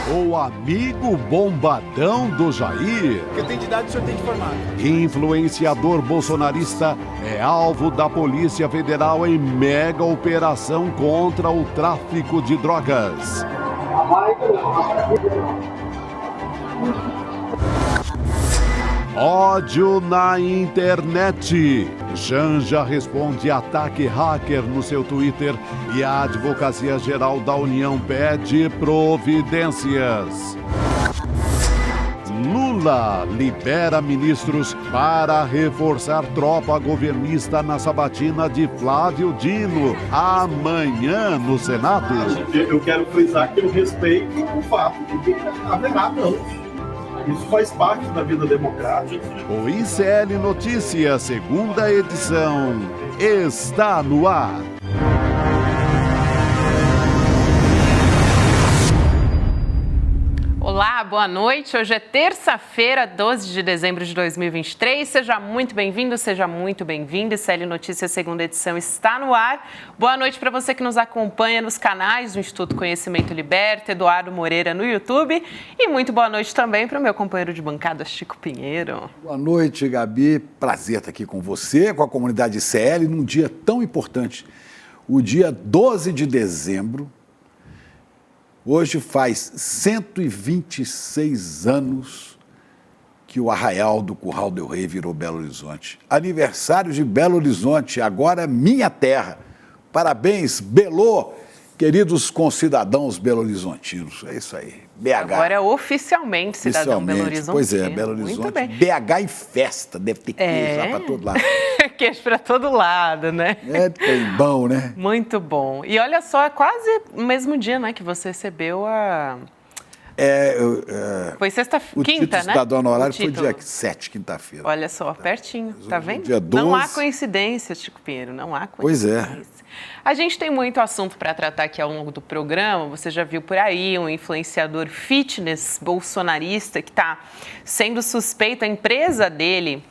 O amigo bombadão do Jair. Porque tem de idade, o senhor tem de formar. Influenciador bolsonarista é alvo da Polícia Federal em mega operação contra o tráfico de drogas. Ódio na internet. Janja responde ataque hacker no seu Twitter e a Advocacia Geral da União pede providências. Lula libera ministros para reforçar tropa governista na sabatina de Flávio Dino amanhã no Senado. Eu quero frisar que eu respeito o fato de que haverá não. Isso faz parte da vida democrática. O ICL Notícias, segunda edição, está no ar. Olá, boa noite. Hoje é terça-feira, 12 de dezembro de 2023. Seja muito bem-vindo, seja muito bem-vinda. ICL Notícias, segunda edição, está no ar. Boa noite para você que nos acompanha nos canais do Instituto Conhecimento Liberta, Eduardo Moreira no YouTube. E muito boa noite também para o meu companheiro de bancada, Chico Pinheiro. Boa noite, Gabi. Prazer estar aqui com você, com a comunidade ICL, num dia tão importante. O dia 12 de dezembro. Hoje faz 126 anos que o Arraial do Curral del Rei virou Belo Horizonte. Aniversário de Belo Horizonte, agora minha terra. Parabéns, Belô, queridos concidadãos belo-horizontinos. É isso aí, BH. Agora oficialmente cidadão belo-horizontino. Pois é, Belo Horizonte. Muito bem. BH em festa, deve ter queijo lá para todo lado. Queijo para todo lado, né? É bem bom, né? Muito bom. E olha só, é quase o mesmo dia, né, que você recebeu a... Foi o quinta, título cidadão honorário O foi título. dia 7, quinta-feira. Olha só, pertinho, tá vendo? Dia 12. Não há coincidência, Chico Pinheiro, não há Pois coincidência. é. A gente tem muito assunto para tratar aqui ao longo do programa. Você já viu por aí um influenciador fitness bolsonarista que está sendo suspeito, a empresa dele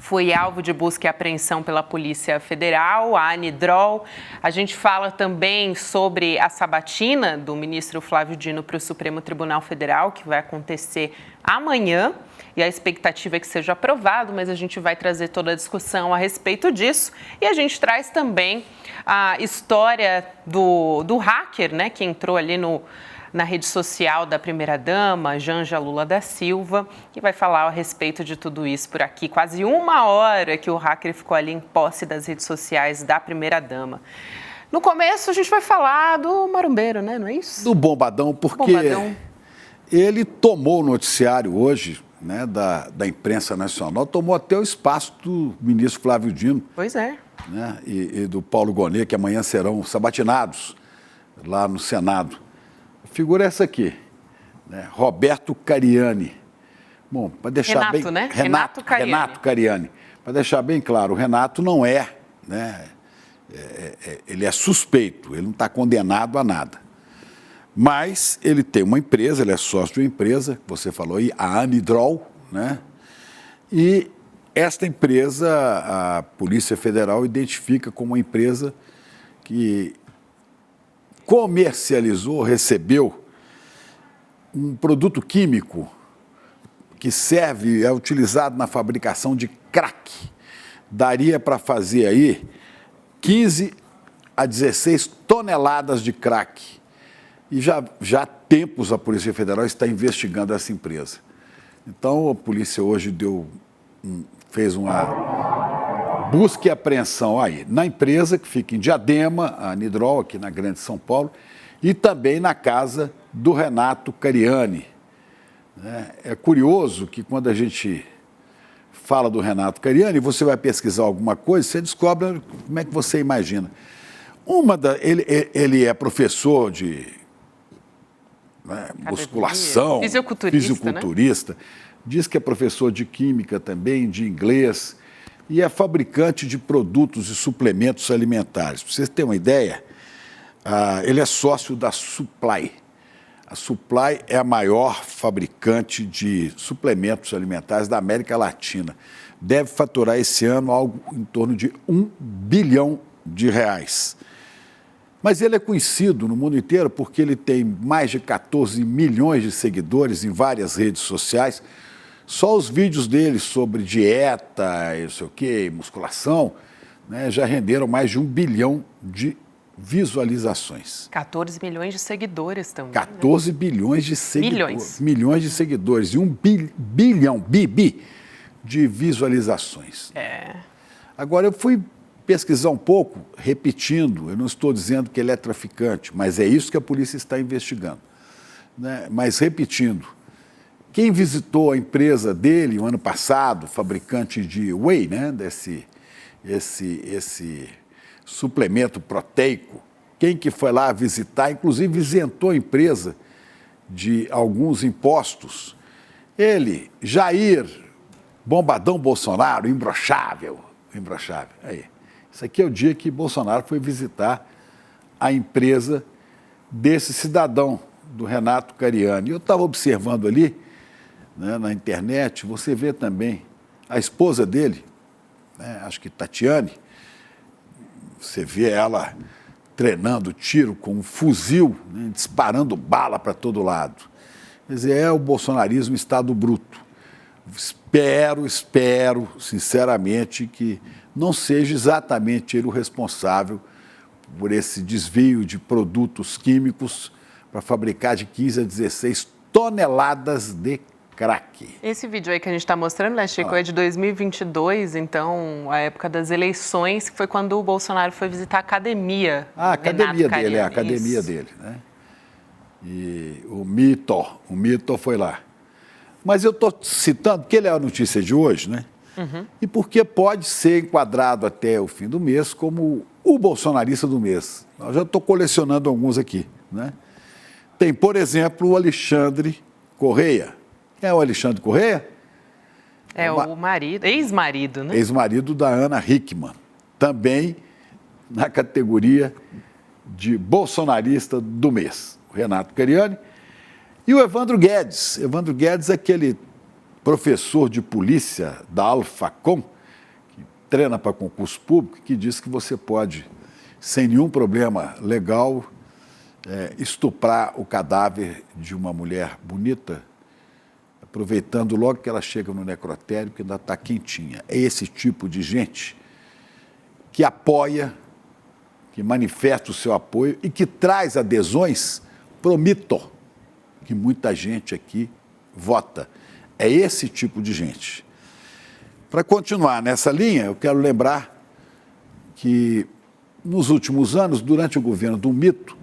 foi alvo de busca e apreensão pela Polícia Federal, a Anidrol. A gente fala também sobre a sabatina do ministro Flávio Dino para o Supremo Tribunal Federal, que vai acontecer amanhã. E a expectativa é que seja aprovado, mas a gente vai trazer toda a discussão a respeito disso. E a gente traz também a história do hacker, né, que entrou ali na rede social da primeira-dama, Janja Lula da Silva, que vai falar a respeito de tudo isso por aqui. Quase uma hora que o hacker ficou ali em posse das redes sociais da primeira-dama. No começo, a gente vai falar do marombeiro, né? Não é isso? Do bombadão, porque ele tomou o noticiário hoje, né, da imprensa nacional, tomou até o espaço do ministro Flávio Dino. Pois é. Né, e do Paulo Gonet, que amanhã serão sabatinados lá no Senado. A figura é essa aqui, né? Roberto Cariani. Bom, para deixar Renato, bem... né? Renato Cariani. Para deixar bem claro, o Renato não é, né? Ele é suspeito, ele não está condenado a nada. Mas ele tem uma empresa, ele é sócio de uma empresa, você falou aí, a Anidrol, né? E esta empresa, a Polícia Federal identifica como uma empresa que comercializou, recebeu um produto químico que serve, é utilizado na fabricação de crack. Daria para fazer aí 15 a 16 toneladas de crack. E já há tempos a Polícia Federal está investigando essa empresa. Então a polícia hoje fez uma busca e apreensão aí na empresa que fica em Diadema, a Anidrol, aqui na Grande São Paulo, e também na casa do Renato Cariani. É curioso que quando a gente fala do Renato Cariani, você vai pesquisar alguma coisa, você descobre como é que você imagina. Ele é professor de musculação, fisiculturista, né? Diz que é professor de química também, de inglês, e é fabricante de produtos e suplementos alimentares. Para vocês terem uma ideia, ele é sócio da Supply. A Supply é a maior fabricante de suplementos alimentares da América Latina. Deve faturar esse ano algo em torno de R$1 bilhão. Mas ele é conhecido no mundo inteiro porque ele tem mais de 14 milhões de seguidores em várias redes sociais. Só os vídeos dele sobre dieta, não sei o quê, musculação, né, já renderam mais de 1 bilhão de visualizações. 14 milhões de seguidores também. 14 bilhões de seguidores. Milhões de seguidores e 1 bilhão, de visualizações. Agora, eu fui pesquisar um pouco, repetindo, eu não estou dizendo que ele é traficante, mas é isso que a polícia está investigando. Né? Mas repetindo, quem visitou a empresa dele o ano passado, fabricante de whey, né? Esse suplemento proteico, quem que foi lá visitar, inclusive isentou a empresa de alguns impostos, ele, Jair Bombadão Bolsonaro, imbrochável. Aí, isso aqui é o dia que Bolsonaro foi visitar a empresa desse cidadão, do Renato Cariani. Eu estava observando ali, né, na internet, você vê também a esposa dele, né, acho que Tatiane, você vê ela treinando tiro com um fuzil, né, disparando bala para todo lado. Quer dizer, é o bolsonarismo estado bruto. Espero, sinceramente, que não seja exatamente ele o responsável por esse desvio de produtos químicos para fabricar de 15 a 16 toneladas de crack. Esse vídeo aí que a gente está mostrando, né, Chico, é de 2022, então, a época das eleições, que foi quando o Bolsonaro foi visitar a academia. A academia dele, a academia dele, né? E o Mito foi lá. Mas eu estou citando, porque ele é a notícia de hoje, né? E porque pode ser enquadrado até o fim do mês como o bolsonarista do mês. Eu já estou colecionando alguns aqui, né? Tem, por exemplo, o Alexandre Correia. Quem é o Alexandre Correia? É o marido, ex-marido, né? Ex-marido da Ana Hickman. Também na categoria de bolsonarista do mês. O Renato Cariani. E o Evandro Guedes. Evandro Guedes é aquele professor de polícia da Alfacom, que treina para concurso público, que diz que você pode, sem nenhum problema legal, estuprar o cadáver de uma mulher bonita, aproveitando logo que ela chega no necrotério, que ainda está quentinha. É esse tipo de gente que apoia, que manifesta o seu apoio e que traz adesões pro mito, que muita gente aqui vota. É esse tipo de gente. Para continuar nessa linha, eu quero lembrar que, nos últimos anos, durante o governo do Mito,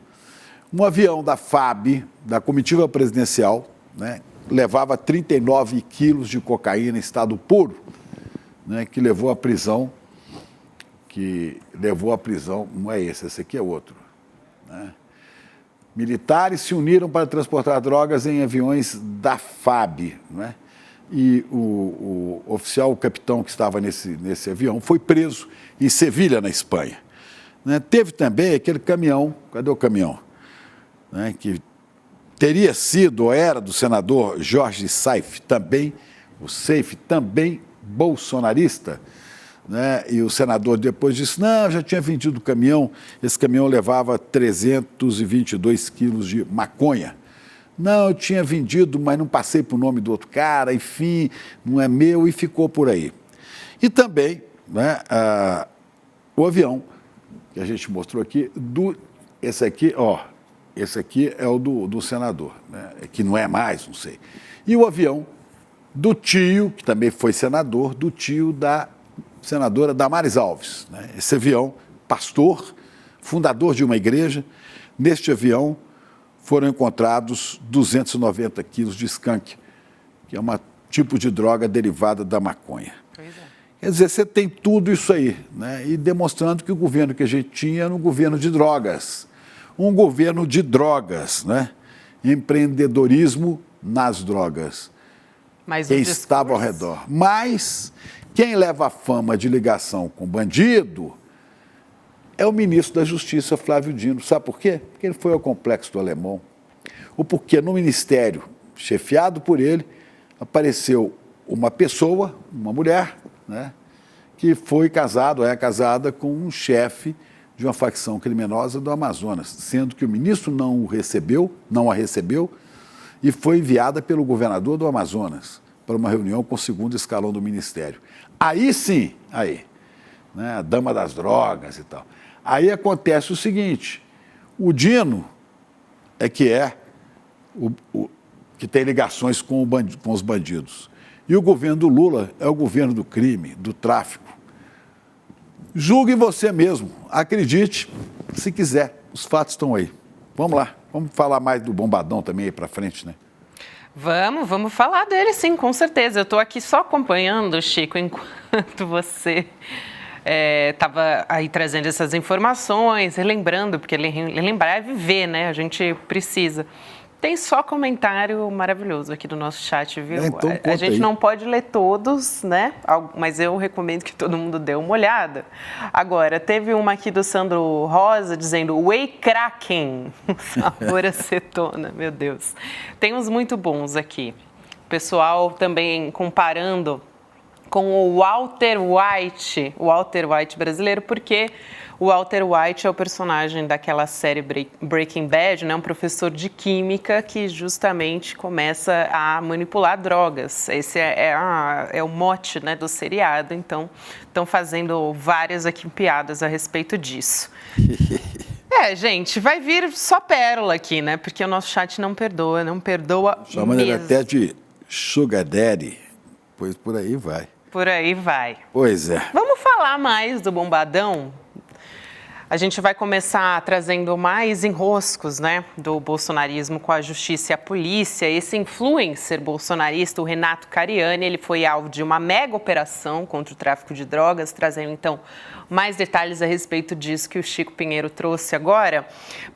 um avião da FAB, da comitiva presidencial, né, levava 39 quilos de cocaína em estado puro, né, que levou à prisão, não é esse aqui é outro, né? Militares se uniram para transportar drogas em aviões da FAB, né? E o oficial, o capitão que estava nesse avião, foi preso em Sevilha, na Espanha. Né? Teve também aquele caminhão, cadê o caminhão? Né? Que teria sido, ou era do senador Jorge Saif, também bolsonarista, né? E o senador depois disse, não, já tinha vendido o caminhão, esse caminhão levava 322 quilos de maconha. Não, eu tinha vendido, mas não passei para o nome do outro cara, enfim, não é meu, e ficou por aí. E também, né, o avião, que a gente mostrou aqui, esse aqui é o do senador, né, que não é mais, não sei. E o avião do tio, que também foi senador, do tio da senadora Damares Alves. Né? Esse avião, pastor, fundador de uma igreja, neste avião foram encontrados 290 quilos de skunk, que é um tipo de droga derivada da maconha. Pois é. Quer dizer, você tem tudo isso aí, né? E demonstrando que o governo que a gente tinha era um governo de drogas. Um governo de drogas, né? Empreendedorismo nas drogas. Mas quem estava ao redor. Mas quem leva a fama de ligação com bandido é o ministro da Justiça, Flávio Dino. Sabe por quê? Porque ele foi ao Complexo do Alemão. Ou porque no ministério, chefiado por ele, apareceu uma pessoa, uma mulher, né, que foi casada, ou é casada com um chefe de uma facção criminosa do Amazonas, sendo que o ministro não a recebeu, e foi enviada pelo governador do Amazonas para uma reunião com o segundo escalão do ministério. Aí sim, né, a dama das drogas e tal. Aí acontece o seguinte, o Dino que tem ligações com os bandidos. E o governo do Lula é o governo do crime, do tráfico. Julgue você mesmo, acredite, se quiser, os fatos estão aí. Vamos lá, vamos falar mais do Bombadão também aí para frente, né? Vamos falar dele sim, com certeza. Eu estou aqui só acompanhando, Chico, enquanto você estava aí trazendo essas informações, relembrando, porque lembrar é viver, né? A gente precisa. Tem só comentário maravilhoso aqui do nosso chat, viu? Então, a gente não pode ler todos, né? Mas eu recomendo que todo mundo dê uma olhada. Agora, teve uma aqui do Sandro Rosa dizendo Whey Kraken, sabor acetona, meu Deus. Tem uns muito bons aqui. O pessoal também comparando com o Walter White brasileiro, porque o Walter White é o personagem daquela série Breaking Bad, né? Um professor de química que justamente começa a manipular drogas. Esse é o mote, né, do seriado, então estão fazendo várias aqui piadas a respeito disso. Gente, vai vir só pérola aqui, né? Porque o nosso chat não perdoa Chamando ele mesmo. até de Sugar Daddy, pois por aí vai. Por aí vai. Pois é. Vamos falar mais do Bombadão? A gente vai começar trazendo mais enroscos, né, do bolsonarismo com a justiça e a polícia. Esse influencer bolsonarista, o Renato Cariani, ele foi alvo de uma mega operação contra o tráfico de drogas, trazendo, então, mais detalhes a respeito disso que o Chico Pinheiro trouxe agora.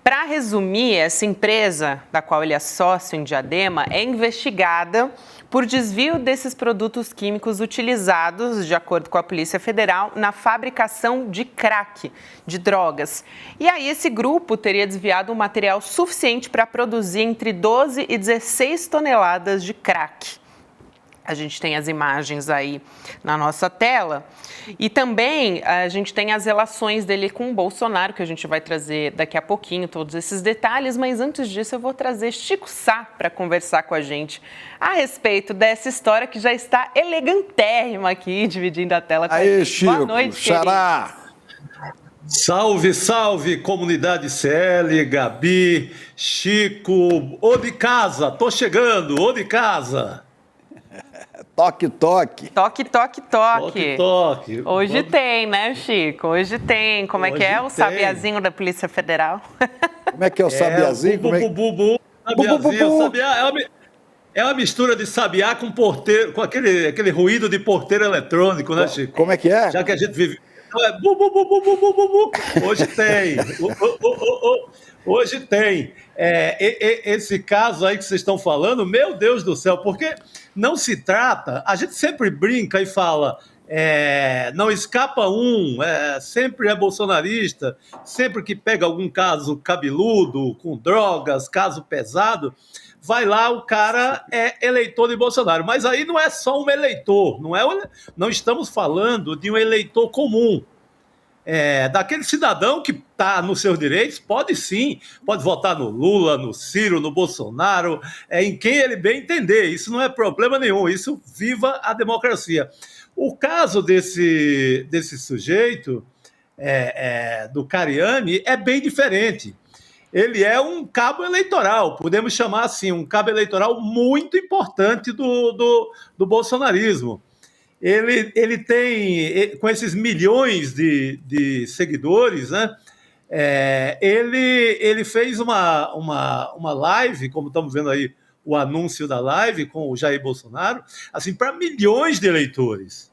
Para resumir, essa empresa, da qual ele é sócio em Diadema, é investigada por desvio desses produtos químicos utilizados, de acordo com a Polícia Federal, na fabricação de crack, de drogas. E aí esse grupo teria desviado um material suficiente para produzir entre 12 e 16 toneladas de crack. A gente tem as imagens aí na nossa tela. E também a gente tem as relações dele com o Bolsonaro, que a gente vai trazer daqui a pouquinho, todos esses detalhes. Mas antes disso, eu vou trazer Chico Sá para conversar com a gente a respeito dessa história que já está elegantérrima aqui, dividindo a tela com a gente. Chico, boa noite, xará! Salve, salve, comunidade CL, Gabi, Chico, ô de casa, tô chegando, ô de casa. Toque, toque. Toque, toque, toque. Toque, toque. Hoje tem, né, Chico? Hoje tem. Como é que é? O sabiazinho da Polícia Federal? Como é que é o sabiazinho? Sabiá é uma mistura de sabiá com porteiro, com aquele ruído de porteiro eletrônico, né, Chico? Como é que é? Já que a gente vive... Bu, bu, bu, bu, bu, bu, bu, bu. Hoje tem. Hoje tem. Esse caso aí que vocês estão falando, meu Deus do céu, porque não se trata... A gente sempre brinca e fala... não escapa sempre é bolsonarista, sempre que pega algum caso cabeludo, com drogas, caso pesado, vai lá, o cara é eleitor de Bolsonaro. Mas aí não é só um eleitor, não estamos falando de um eleitor comum. Daquele cidadão que está nos seus direitos, pode votar no Lula, no Ciro, no Bolsonaro, em quem ele bem entender, isso não é problema nenhum, isso viva a democracia. O caso desse sujeito, do Cariani, é bem diferente. Ele é um cabo eleitoral, podemos chamar assim, um cabo eleitoral muito importante do bolsonarismo. Ele tem, com esses milhões de seguidores, né? Ele fez uma live, como estamos vendo aí o anúncio da live com o Jair Bolsonaro, assim, para milhões de eleitores.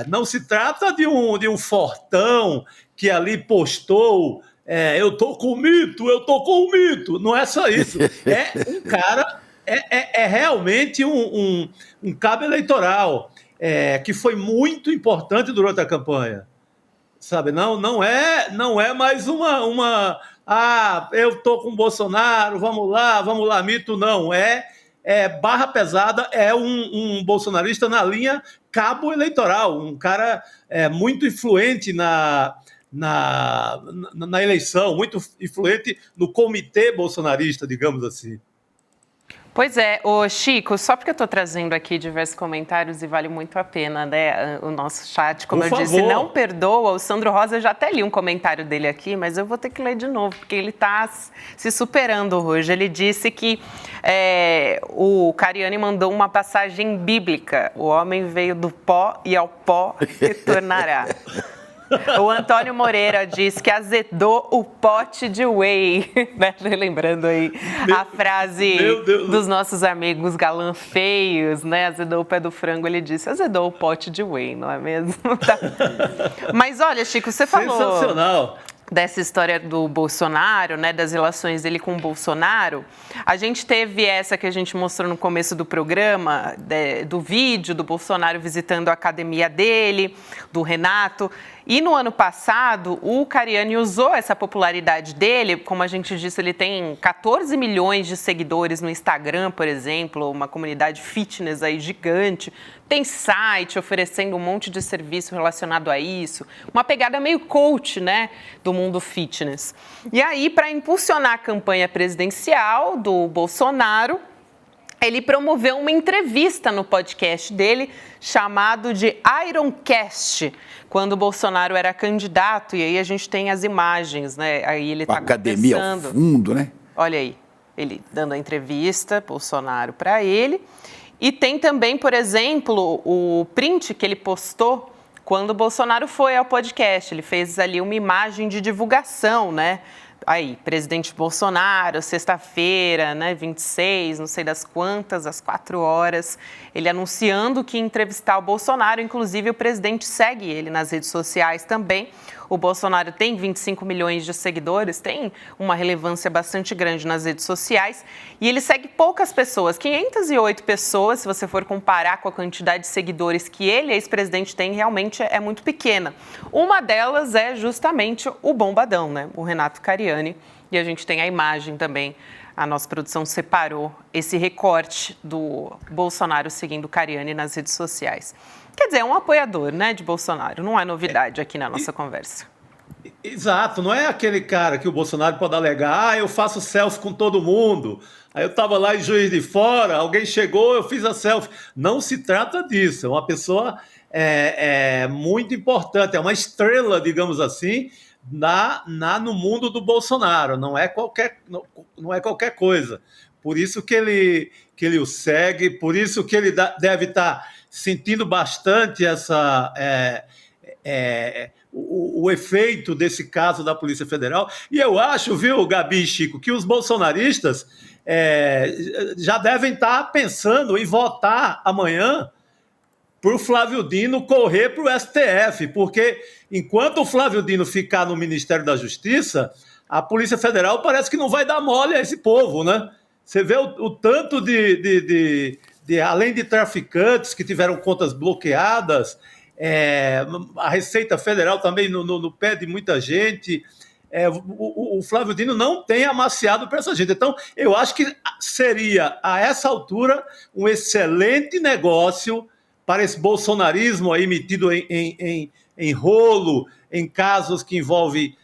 Não se trata de um fortão que ali postou, eu tô com o mito, não é só isso. Um cara, realmente um cabo eleitoral, que foi muito importante durante a campanha. Sabe, não é mais eu tô com o Bolsonaro, vamos lá, mito, não. Barra pesada, um bolsonarista na linha cabo eleitoral, um cara muito influente na eleição, muito influente no comitê bolsonarista, digamos assim. Pois é, ô Chico, só porque eu estou trazendo aqui diversos comentários e vale muito a pena, né? O nosso chat, como eu disse, não perdoa. O Sandro Rosa, eu já até li um comentário dele aqui, mas eu vou ter que ler de novo, porque ele está se superando hoje. Ele disse que o Cariani mandou uma passagem bíblica: o homem veio do pó e ao pó retornará. O Antônio Moreira diz que azedou o pote de whey, né? Lembrando aí a frase dos nossos amigos galã feios, né? Azedou o pé do frango, ele disse, azedou o pote de whey, não é mesmo? Tá. Mas olha, Chico, você falou... Sensacional. Dessa história do Bolsonaro, né, das relações dele com o Bolsonaro. A gente teve essa que a gente mostrou no começo do programa, do vídeo do Bolsonaro visitando a academia dele, do Renato. E no ano passado, o Cariani usou essa popularidade dele, como a gente disse, ele tem 14 milhões de seguidores no Instagram, por exemplo, uma comunidade fitness aí gigante, tem site oferecendo um monte de serviço relacionado a isso, uma pegada meio coach, né, do mundo fitness. E aí, para impulsionar a campanha presidencial do Bolsonaro, ele promoveu uma entrevista no podcast dele, chamado de Ironcast, quando o Bolsonaro era candidato, e aí a gente tem as imagens, né? Aí ele está academia ao fundo, né? Olha aí, ele dando a entrevista, Bolsonaro, para ele. E tem também, por exemplo, o print que ele postou quando o Bolsonaro foi ao podcast. Ele fez ali uma imagem de divulgação, né? Aí, presidente Bolsonaro, sexta-feira, né, 26, não sei das quantas, às 4 horas, ele anunciando que ia entrevistar o Bolsonaro, inclusive o presidente segue ele nas redes sociais também. O Bolsonaro tem 25 milhões de seguidores, tem uma relevância bastante grande nas redes sociais e ele segue poucas pessoas, 508 pessoas, se você for comparar com a quantidade de seguidores que ele, ex-presidente, tem, realmente é muito pequena. Uma delas é justamente o bombadão, né, o Renato Cariani, e a gente tem a imagem também. A nossa produção separou esse recorte do Bolsonaro seguindo o Cariani nas redes sociais. Quer dizer, é um apoiador, né, de Bolsonaro. Não é novidade aqui na nossa conversa. Exato, não é aquele cara que o Bolsonaro pode alegar, eu faço selfie com todo mundo. Aí eu estava lá em Juiz de Fora, alguém chegou, eu fiz a selfie. Não se trata disso, é uma pessoa muito importante, é uma estrela, digamos assim, no mundo do Bolsonaro, não é qualquer coisa. Por isso que ele o segue, por isso que ele deve estar sentindo bastante o efeito desse caso da Polícia Federal. E eu acho, viu, Gabi e Chico, que os bolsonaristas já devem estar pensando em votar amanhã para o Flávio Dino correr para o STF, porque enquanto o Flávio Dino ficar no Ministério da Justiça, a Polícia Federal parece que não vai dar mole a esse povo, né? Você vê o tanto além de traficantes que tiveram contas bloqueadas, a Receita Federal também no pé de muita gente. O Flávio Dino não tem amaciado para essa gente. Então, eu acho que seria, a essa altura, um excelente negócio para esse bolsonarismo aí metido em rolo, em casos que envolvem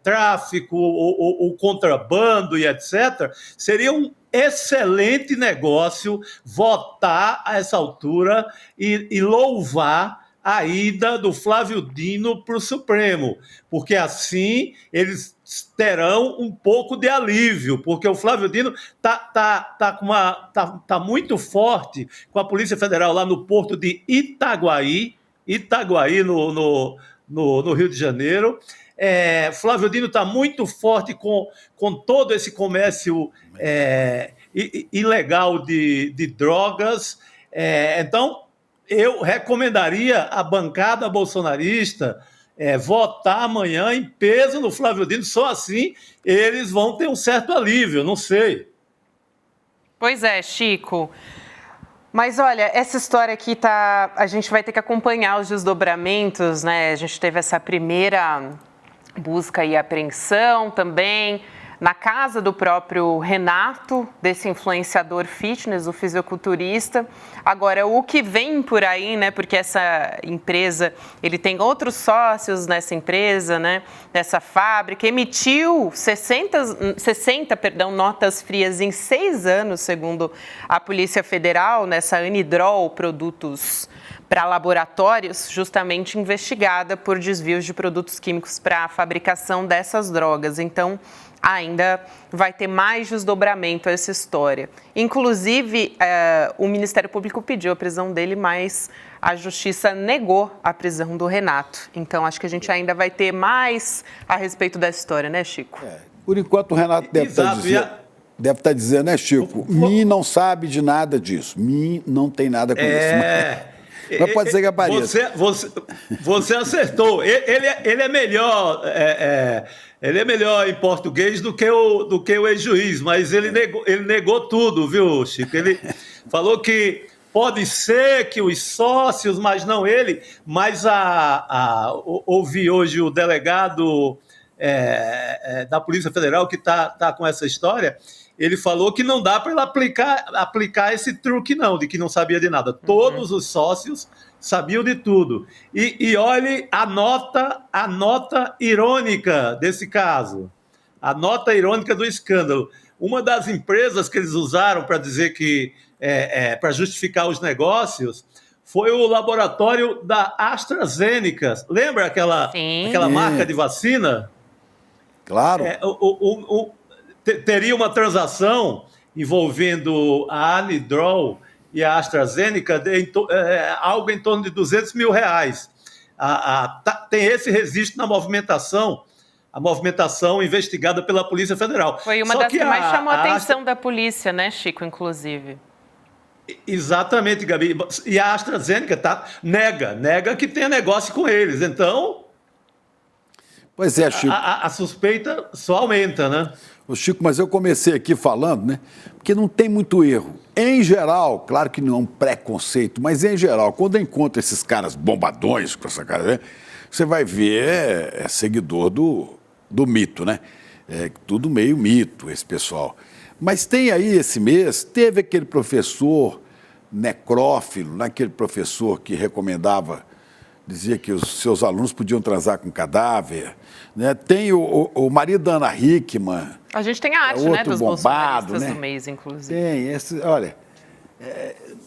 tráfico ou contrabando e etc., seria um excelente negócio votar a essa altura e louvar a ida do Flávio Dino para o Supremo, porque assim eles terão um pouco de alívio, porque o Flávio Dino tá muito forte com a Polícia Federal lá no porto de Itaguaí no Rio de Janeiro. Flávio Dino está muito forte com todo esse comércio ilegal de drogas. Então, eu recomendaria a bancada bolsonarista votar amanhã em peso no Flávio Dino, só assim eles vão ter um certo alívio, não sei. Pois é, Chico. Mas olha, essa história aqui a gente vai ter que acompanhar os desdobramentos, né? A gente teve essa primeira busca e apreensão também na casa do próprio Renato, desse influenciador fitness, o fisiculturista. Agora, o que vem por aí, né, porque essa empresa, ele tem outros sócios nessa empresa, né, nessa fábrica, emitiu 60 notas frias em 6 anos, segundo a Polícia Federal, nessa Anidrol Produtos para laboratórios, justamente investigada por desvios de produtos químicos para a fabricação dessas drogas. Então, ainda vai ter mais desdobramento a essa história. Inclusive, o Ministério Público pediu a prisão dele, mas a Justiça negou a prisão do Renato. Então, acho que a gente ainda vai ter mais a respeito dessa história, né, Chico? Por enquanto, o Renato deve estar dizendo, né, Chico? Mim não sabe de nada disso. Mim não tem nada com isso. Mas pode ser que apareça. Você acertou. Ele é melhor. Ele é melhor em português do que o ex-juiz, mas ele negou tudo, viu, Chico? Ele falou que pode ser que os sócios, mas não ele. Mas ouvi hoje o delegado da Polícia Federal que está com essa história. Ele falou que não dá para ele aplicar esse truque, não, de que não sabia de nada. Todos os sócios sabiam de tudo. E olhe a nota irônica desse caso. A nota irônica do escândalo. Uma das empresas que eles usaram para dizer que, para justificar os negócios, foi o laboratório da AstraZeneca. Lembra aquela marca de vacina? Claro. Teria uma transação envolvendo a Anidrol e a AstraZeneca, algo em torno de R$200 mil. Tem esse registro na movimentação, a movimentação investigada pela Polícia Federal. Foi uma das que mais chamou a atenção da polícia, né, Chico, inclusive? Exatamente, Gabi. E a AstraZeneca nega que tenha negócio com eles. Então, pois é, Chico. A suspeita só aumenta, né? Chico, mas eu comecei aqui falando, né? Porque não tem muito erro. Em geral, claro que não é um preconceito, mas em geral, quando eu encontro esses caras bombadões com essa cara, né, você vai ver seguidor do mito, né? Tudo meio mito, esse pessoal. Mas tem aí, esse mês, teve aquele professor necrófilo, aquele professor que recomendava, dizia que os seus alunos podiam transar com cadáver, né? Tem o marido da Ana Hickman. A gente tem a arte, né, dos bolsonaristas do mês, inclusive. Tem, olha,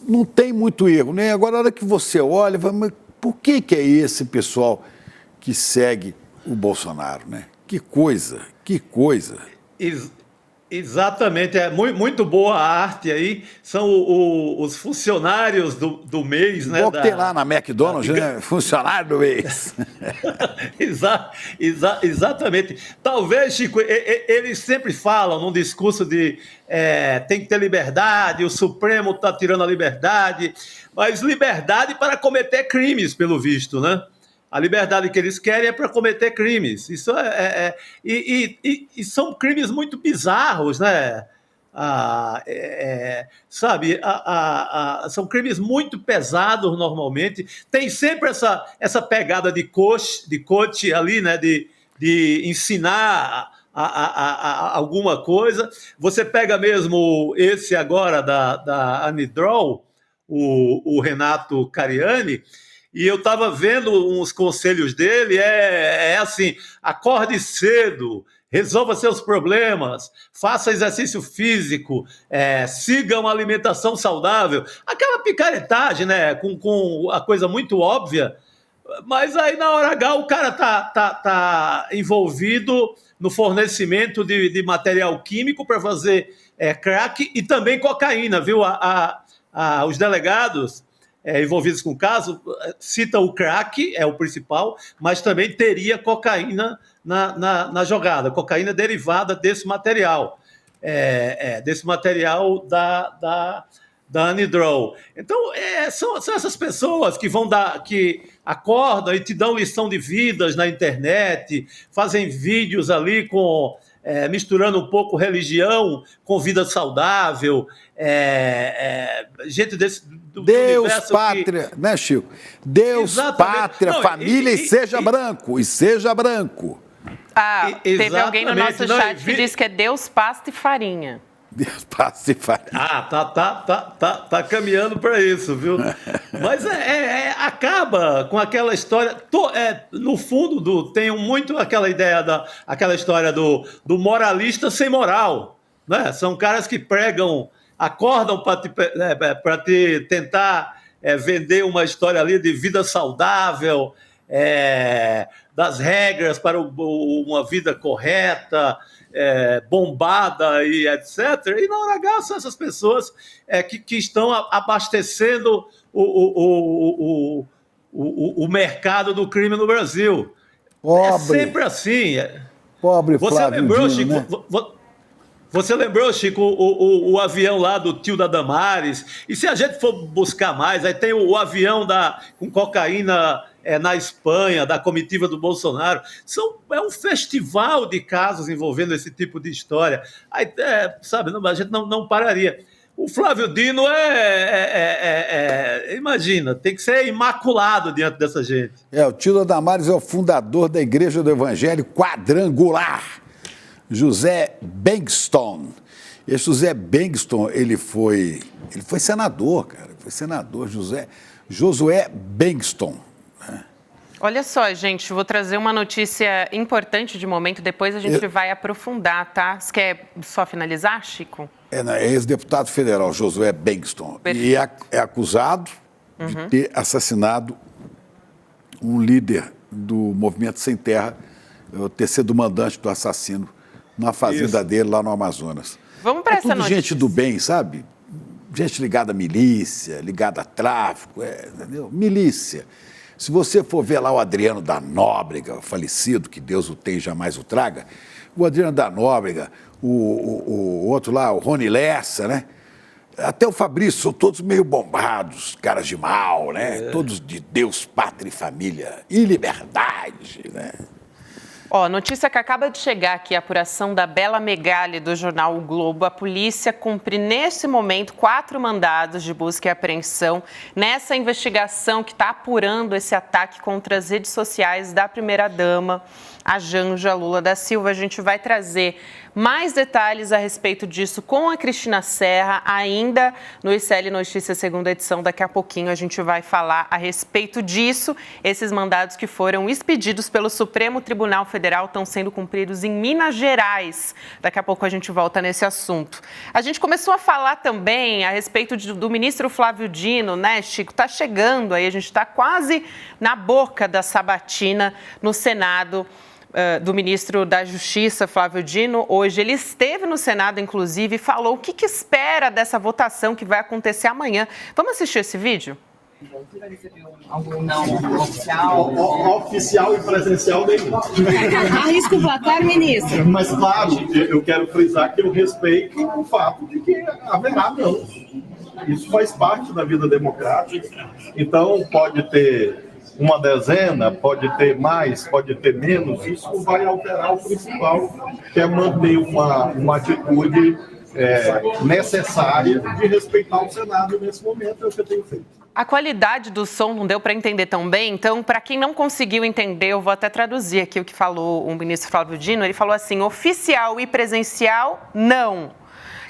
não tem muito erro, né? Agora, a hora que você olha, mas por que é esse pessoal que segue o Bolsonaro, né? Que coisa. Exatamente, muito boa a arte aí, são os funcionários do mês, né? Igual que tem lá na McDonald's, né? Funcionário do mês. Exatamente. Talvez, Chico, eles sempre falam num discurso de tem que ter liberdade, o Supremo está tirando a liberdade, mas liberdade para cometer crimes, pelo visto, né? A liberdade que eles querem é para cometer crimes. Isso e são crimes muito bizarros, né? Sabe? São crimes muito pesados normalmente. Tem sempre essa pegada de coach ali, né? De ensinar alguma coisa. Você pega mesmo esse agora da Anidrol, o Renato Cariani. E eu estava vendo uns conselhos dele, assim, acorde cedo, resolva seus problemas, faça exercício físico, siga uma alimentação saudável. Aquela picaretagem, né, com a coisa muito óbvia, mas aí na hora H o cara tá envolvido no fornecimento de material químico para fazer crack e também cocaína, viu? Os delegados envolvidos com o caso, cita o crack, é o principal, mas também teria cocaína na jogada, cocaína derivada desse material, desse material da Anidrol. Então, são essas pessoas que acordam e te dão lição de vidas na internet, fazem vídeos ali misturando um pouco religião com vida saudável, gente do Deus, universo pátria, né, Chico? Deus, exatamente. Pátria, não, família e seja branco, e seja branco. Teve alguém no nosso Exatamente, chat que disse que é Deus, pasta e farinha. Deus passe e farinha. Tá caminhando para isso, viu? Mas acaba com aquela história. No fundo, tem muito aquela ideia aquela história do moralista sem moral, né? São caras que acordam para te tentar vender uma história ali de vida saudável, das regras para uma vida correta. Bombada e etc. E na hora H são essas pessoas que estão abastecendo o mercado do crime no Brasil. Pobre, é sempre assim. Pobre Você Flávio lembrou, Dino, Chico? né? Você lembrou, Chico, o avião lá do tio da Damares? E se a gente for buscar mais, aí tem o avião com cocaína na Espanha, da comitiva do Bolsonaro. É um festival de casos envolvendo esse tipo de história. Aí, sabe, a gente não pararia. O Flávio Dino imagina, tem que ser imaculado diante dessa gente. O tio da Damares é o fundador da Igreja do Evangelho Quadrangular, José Bengston. Esse José Bengston, ele foi senador, cara. Foi senador, Josué Bengston. Olha só, gente, vou trazer uma notícia importante de momento, depois a gente vai aprofundar, tá? Você quer só finalizar, Chico? É ex-deputado federal, Josué Bengston. E é acusado de ter assassinado um líder do Movimento Sem Terra, ter sido mandante do assassino na fazenda dele lá no Amazonas. Vamos para essa notícia. Gente do bem, sabe? Gente ligada à milícia, ligada a tráfico, entendeu? Milícia. Se você for ver lá o Adriano da Nóbrega, falecido, que Deus o tem, jamais o traga, o Adriano da Nóbrega, o outro lá, o Rony Lessa, né? Até o Fabrício, são todos meio bombados, caras de mal, né? Todos de Deus, pátria e família e liberdade, né? Notícia que acaba de chegar aqui, a apuração da Bela Megali do jornal O Globo. A polícia cumpre, nesse momento, 4 mandados de busca e apreensão nessa investigação que está apurando esse ataque contra as redes sociais da primeira-dama, a Janja Lula da Silva. A gente vai trazer mais detalhes a respeito disso com a Cristina Serra, ainda no ICL Notícias, segunda edição. Daqui a pouquinho a gente vai falar a respeito disso. Esses mandados que foram expedidos pelo Supremo Tribunal Federal estão sendo cumpridos em Minas Gerais. Daqui a pouco a gente volta nesse assunto. A gente começou a falar também a respeito do ministro Flávio Dino, né, Chico? Está chegando aí, a gente está quase na boca da sabatina no Senado. Do ministro da Justiça, Flávio Dino. Hoje ele esteve no Senado, inclusive, e falou o que espera dessa votação que vai acontecer amanhã. Vamos assistir esse vídeo? Algo não oficial? Oficial e presencial nenhum. Arrisco votar, ministro. Mas, claro, eu quero frisar que eu respeito o fato de que haverá não. Isso faz parte da vida democrática. Então, pode ter uma dezena, pode ter mais, pode ter menos, isso vai alterar o principal, que é manter uma atitude necessária de respeitar o Senado nesse momento, é o que eu tenho feito. A qualidade do som não deu para entender tão bem, então, para quem não conseguiu entender, eu vou até traduzir aqui o que falou o ministro Flávio Dino. Ele falou assim: oficial e presencial, não.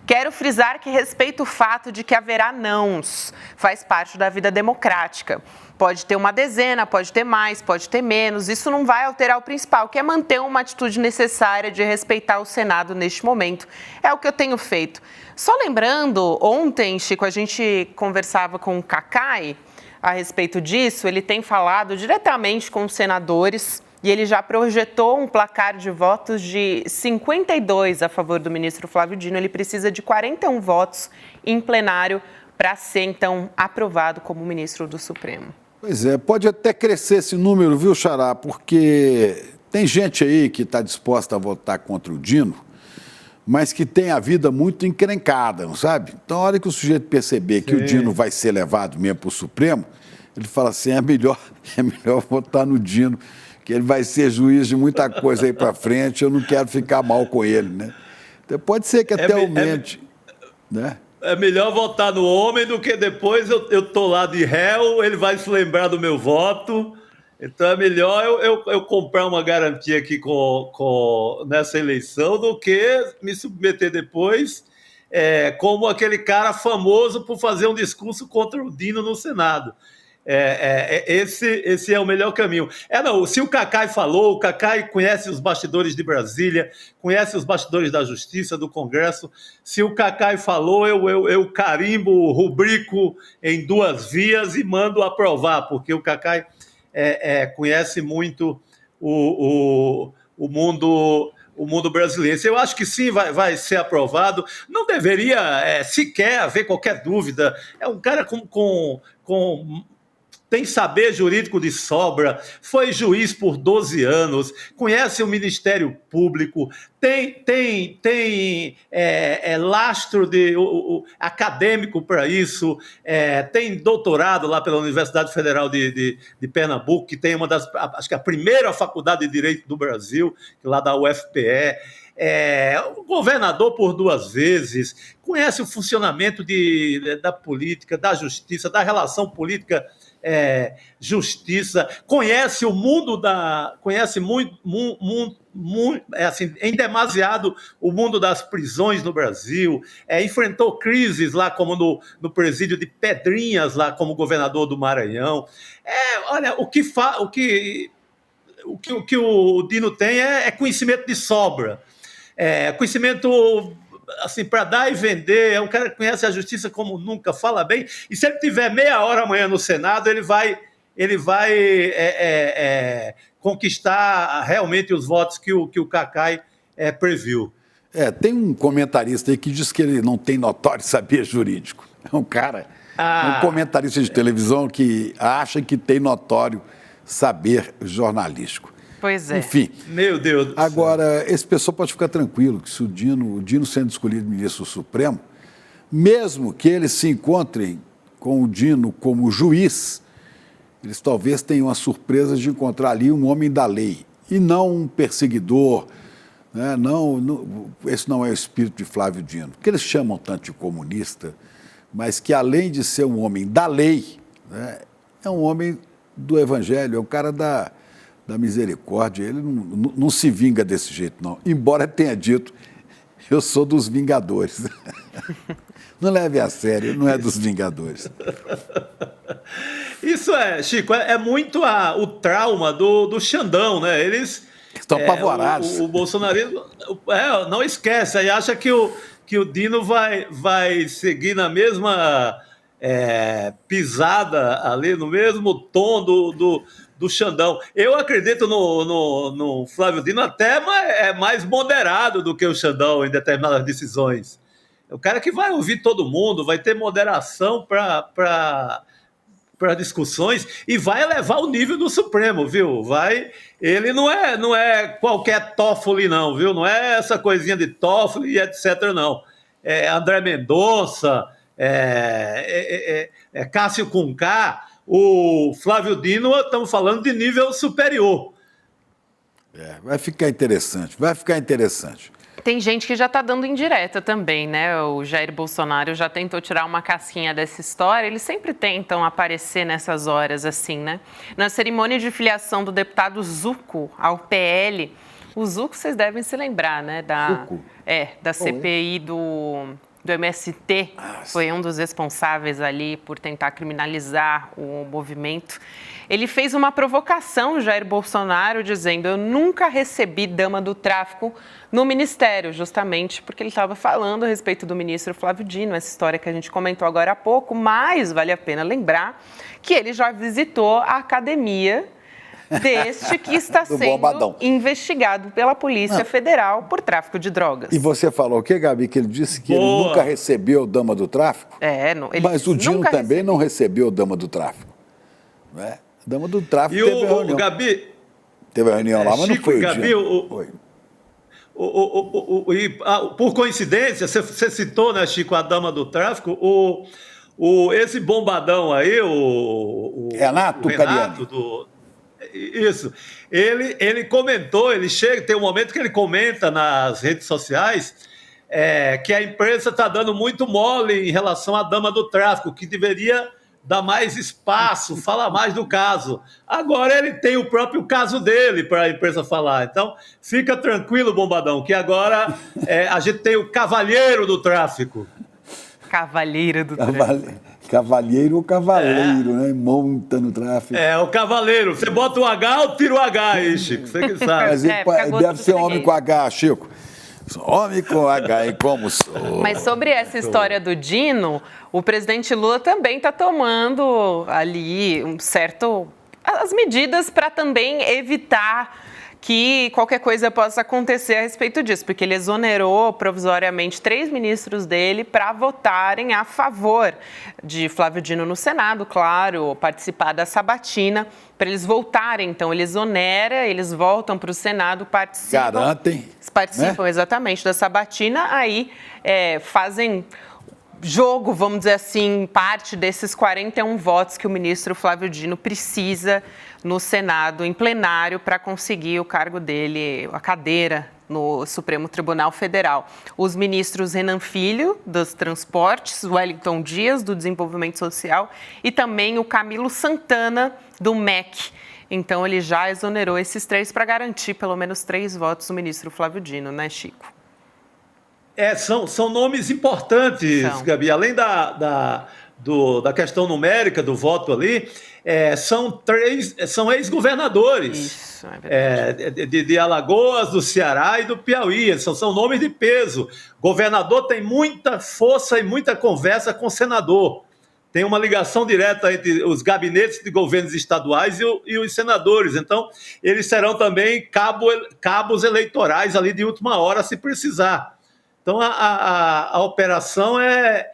Quero frisar que respeito o fato de que haverá nãos, faz parte da vida democrática. Pode ter uma dezena, pode ter mais, pode ter menos, isso não vai alterar o principal, que é manter uma atitude necessária de respeitar o Senado neste momento. É o que eu tenho feito. Só lembrando, ontem, Chico, a gente conversava com o Cacai a respeito disso, ele tem falado diretamente com os senadores e ele já projetou um placar de votos de 52 a favor do ministro Flávio Dino. Ele precisa de 41 votos em plenário para ser, então, aprovado como ministro do Supremo. Pois é, pode até crescer esse número, viu, Xará? Porque tem gente aí que está disposta a votar contra o Dino, mas que tem a vida muito encrencada, não sabe? Então, a hora que o sujeito perceber que o Dino vai ser levado mesmo para o Supremo, ele fala assim, é melhor votar no Dino, que ele vai ser juiz de muita coisa aí para frente, eu não quero ficar mal com ele, né? Então, pode ser que até aumente, né? É melhor votar no homem do que depois eu tô lá de réu, ele vai se lembrar do meu voto Então é melhor eu comprar uma garantia aqui nessa eleição do que me submeter depois como aquele cara famoso por fazer um discurso contra o Dino no Senado. Esse é o melhor caminho. Não, se o Cacai falou, o Cacai conhece os bastidores de Brasília, conhece os bastidores da Justiça, do Congresso. Se o Cacai falou, eu carimbo, rubrico em 2 vias e mando aprovar, porque o Cacai conhece muito o mundo brasileiro. Eu acho que sim, vai ser aprovado. Não deveria sequer haver qualquer dúvida. É um cara tem saber jurídico de sobra, foi juiz por 12 anos, conhece o Ministério Público, tem lastro acadêmico para isso, tem doutorado lá pela Universidade Federal de Pernambuco, que tem acho que a primeira faculdade de Direito do Brasil, lá da UFPE. Governador por 2 vezes, conhece o funcionamento da política, da justiça, da relação política justiça, conhece o mundo conhece muito em demasiado o mundo das prisões no Brasil, enfrentou crises lá como no presídio de Pedrinhas, lá como governador do Maranhão. Olha, o que o Dino tem é conhecimento de sobra, conhecimento assim, para dar e vender. É um cara que conhece a justiça como nunca, fala bem, e se ele tiver meia hora amanhã no Senado, ele vai conquistar realmente os votos que o Cacai previu. Tem um comentarista aí que diz que ele não tem notório saber jurídico. É um cara, um comentarista de televisão que acha que tem notório saber jornalístico. Pois é. Enfim. Meu Deus do céu. Agora, esse pessoal pode ficar tranquilo que se o Dino sendo escolhido ministro Supremo, mesmo que eles se encontrem com o Dino como juiz, eles talvez tenham a surpresa de encontrar ali um homem da lei e não um perseguidor. Né? Esse não é o espírito de Flávio Dino, que eles chamam tanto de comunista, mas que além de ser um homem da lei, né, é um homem do evangelho, é um cara da misericórdia. Ele não se vinga desse jeito, não. Embora tenha dito, eu sou dos Vingadores. Não leve a sério, não é dos Vingadores. Isso Chico, é muito o trauma do Xandão, né? Eles estão apavorados. O bolsonarismo não esquece, aí acha que o Dino vai seguir na mesma pisada ali, no mesmo tom do Xandão. Eu acredito no Flávio Dino até mais moderado do que o Xandão em determinadas decisões. É o cara que vai ouvir todo mundo, vai ter moderação para discussões e vai elevar o nível do Supremo, viu? Ele não é qualquer Toffoli, não, viu? Não é essa coisinha de Toffoli e etc, não. André Mendonça, Cássio com K, o Flávio Dino, estamos falando de nível superior. Vai ficar interessante. Tem gente que já está dando indireta também, né? O Jair Bolsonaro já tentou tirar uma casquinha dessa história. Eles sempre tentam aparecer nessas horas assim, né? Na cerimônia de filiação do deputado Zucco ao PL, o Zucco, vocês devem se lembrar, né? Da CPI do MST, foi um dos responsáveis ali por tentar criminalizar o movimento. Ele fez uma provocação, Jair Bolsonaro, dizendo: eu nunca recebi dama do tráfico no Ministério, justamente porque ele estava falando a respeito do ministro Flávio Dino, essa história que a gente comentou agora há pouco, mas vale a pena lembrar que ele já visitou a academia deste que está sendo Bombadão, investigado pela Polícia Federal por tráfico de drogas. E você falou o quê, Gabi? Que ele disse que ele nunca recebeu dama do tráfico? Mas o Dino também não recebeu dama do tráfico. Não é? Dama do tráfico teve reunião. Gabi, teve a reunião lá, mas Chico, não foi o Gabi, Dino. Por coincidência, você citou, né, Chico, a dama do tráfico, esse bombadão aí, o Renato Isso. Ele comentou, tem um momento que ele comenta nas redes sociais que a imprensa está dando muito mole em relação à dama do tráfico, que deveria dá mais espaço, fala mais do caso. Agora ele tem o próprio caso dele para a imprensa falar. Então, fica tranquilo, Bombadão, que agora a gente tem o cavalheiro do tráfico. Cavalheiro do tráfico. Cavalheiro ou cavaleiro, né? Monta no tráfico. O cavaleiro. Você bota o H ou tira o H aí, Chico? Você que sabe. Mas ele deve ser homem com H, Chico. Homem com H, e como sou. Mas sobre essa história do Dino, o presidente Lula também está tomando ali as medidas para também evitar que qualquer coisa possa acontecer a respeito disso, porque ele exonerou provisoriamente 3 ministros dele para votarem a favor de Flávio Dino no Senado, claro, participar da sabatina, para eles voltarem. Então, ele exonera, eles voltam para o Senado, participam. Garantem. Participam, né? Exatamente, da sabatina, aí fazem jogo, vamos dizer assim, parte desses 41 votos que o ministro Flávio Dino precisa no Senado, em plenário, para conseguir o cargo dele, a cadeira no Supremo Tribunal Federal. Os ministros Renan Filho, dos Transportes, Wellington Dias, do Desenvolvimento Social, e também o Camilo Santana, do MEC. Então, ele já exonerou esses 3 para garantir pelo menos 3 votos do ministro Flávio Dino, né, Chico? São nomes importantes, Gabi. Além da questão numérica do voto ali, são ex-governadores. Isso, é verdade. De Alagoas, do Ceará e do Piauí. São nomes de peso. Governador tem muita força e muita conversa com o senador. Tem uma ligação direta entre os gabinetes de governos estaduais e os senadores. Então, eles serão também cabos eleitorais ali de última hora, se precisar. Então, a operação é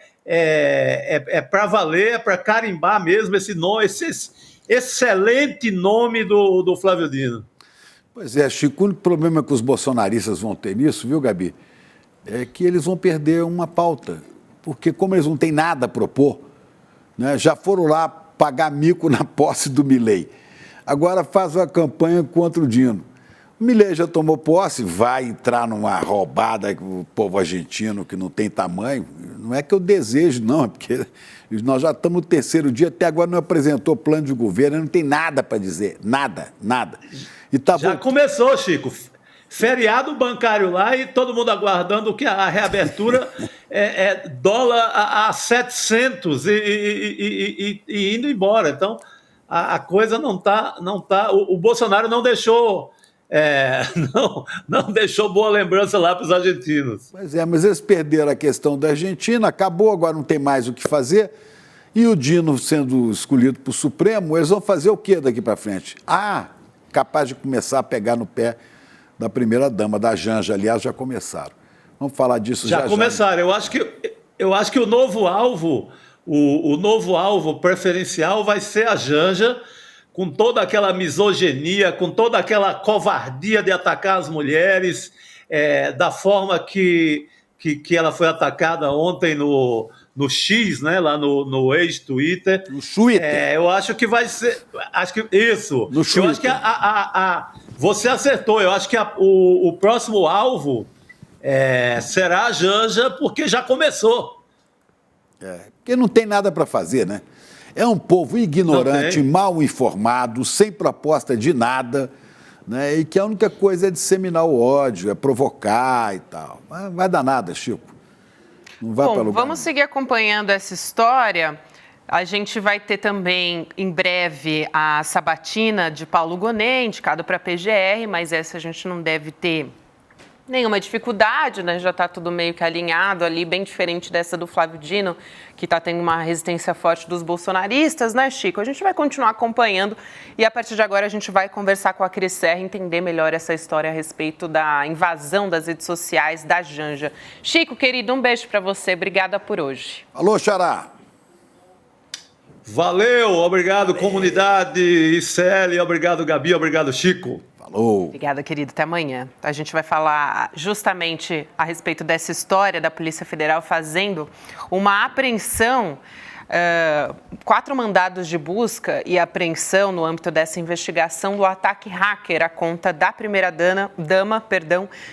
para valer, é para carimbar mesmo esse excelente nome do Flávio Dino. Pois é, Chico, o único problema que os bolsonaristas vão ter nisso, viu, Gabi, é que eles vão perder uma pauta. Porque como eles não têm nada a propor, né, já foram lá pagar mico na posse do Milei. Agora faz uma campanha contra o Dino. O Milei já tomou posse, vai entrar numa roubada com o povo argentino que não tem tamanho. Não é que eu desejo, não, é porque nós já estamos no 3º dia, até agora não apresentou plano de governo, não tem nada para dizer, nada. E já começou, Chico. Feriado bancário lá e todo mundo aguardando que a reabertura dólar a 700 e indo embora. Então, a coisa não tá. O Bolsonaro não deixou. Não deixou boa lembrança lá para os argentinos. Pois é, mas eles perderam a questão da Argentina, acabou, agora não tem mais o que fazer. E o Dino sendo escolhido para o Supremo, eles vão fazer o quê daqui para frente? Capaz de começar a pegar no pé da primeira-dama, da Janja, aliás, já começaram. Vamos falar disso já. Já começaram. Eu acho que o novo alvo, o novo alvo preferencial vai ser a Janja, com toda aquela misoginia, com toda aquela covardia de atacar as mulheres, da forma que ela foi atacada ontem no X, né, lá no ex-Twitter. No Twitter. Eu acho que vai ser... Isso. No eu acho que você acertou. Eu acho que o próximo alvo será a Janja, porque já começou. Porque não tem nada para fazer, né? É um povo ignorante, mal informado, sem proposta de nada, né? E que a única coisa é disseminar o ódio, é provocar e tal. Mas vai dar nada, Chico. Não vai para lugar. Vamos seguir acompanhando essa história. A gente vai ter também, em breve, a sabatina de Paulo Gonet, indicado para a PGR, mas essa a gente não deve ter nenhuma dificuldade, né? Já está tudo meio que alinhado ali, bem diferente dessa do Flávio Dino, que está tendo uma resistência forte dos bolsonaristas, né, Chico? A gente vai continuar acompanhando e a partir de agora a gente vai conversar com a Cris Serra, entender melhor essa história a respeito da invasão das redes sociais da Janja. Chico, querido, um beijo para você. Obrigada por hoje. Alô, Xará. Valeu, obrigado, comunidade ICL, obrigado, Gabi, obrigado, Chico. Falou. Obrigada, querido. Até amanhã. A gente vai falar justamente a respeito dessa história da Polícia Federal fazendo uma apreensão 4 mandados de busca e apreensão no âmbito dessa investigação do ataque hacker à conta da primeira-dama,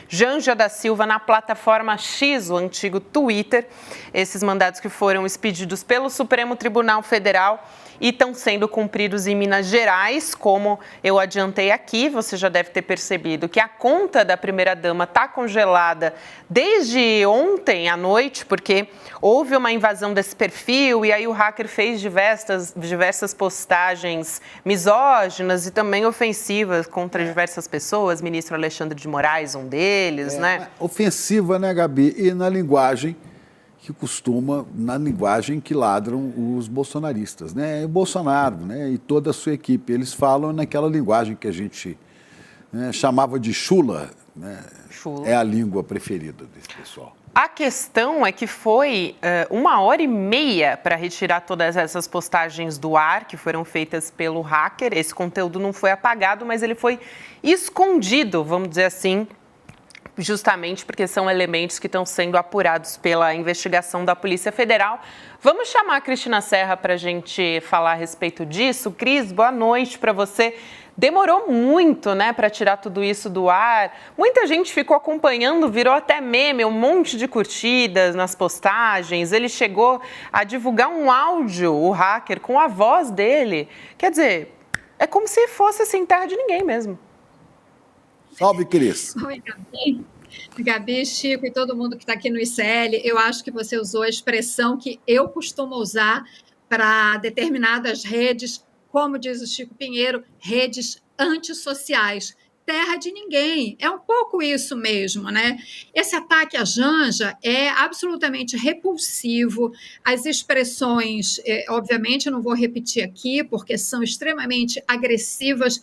Janja da Silva, na plataforma X, o antigo Twitter. Esses mandados que foram expedidos pelo Supremo Tribunal Federal e estão sendo cumpridos em Minas Gerais, como eu adiantei aqui. Você já deve ter percebido que a conta da primeira-dama está congelada desde ontem à noite, porque houve uma invasão desse perfil e aí o hacker fez diversas postagens misóginas e também ofensivas contra diversas pessoas, ministro Alexandre de Moraes, um deles, né? Ofensiva, né, Gabi? E na linguagem que ladram os bolsonaristas, né? O Bolsonaro, né? E toda a sua equipe, eles falam naquela linguagem que a gente chamava de chula, né? Chula. É a língua preferida desse pessoal. A questão é que foi 1h30 para retirar todas essas postagens do ar que foram feitas pelo hacker. Esse conteúdo não foi apagado, mas ele foi escondido, vamos dizer assim, justamente porque são elementos que estão sendo apurados pela investigação da Polícia Federal. Vamos chamar a Cristina Serra para a gente falar a respeito disso. Cris, boa noite para você. Demorou muito, né, para tirar tudo isso do ar. Muita gente ficou acompanhando, virou até meme, um monte de curtidas nas postagens. Ele chegou a divulgar um áudio, o hacker, com a voz dele. Quer dizer, é como se fosse assim, terra de ninguém mesmo. Salve, Cris. Oi, Gabi, Chico e todo mundo que está aqui no ICL. Eu acho que você usou a expressão que eu costumo usar para determinadas redes, como diz o Chico Pinheiro, redes antissociais. Terra de ninguém. É um pouco isso mesmo, né? Esse ataque à Janja é absolutamente repulsivo. As expressões, obviamente, eu não vou repetir aqui, porque são extremamente agressivas.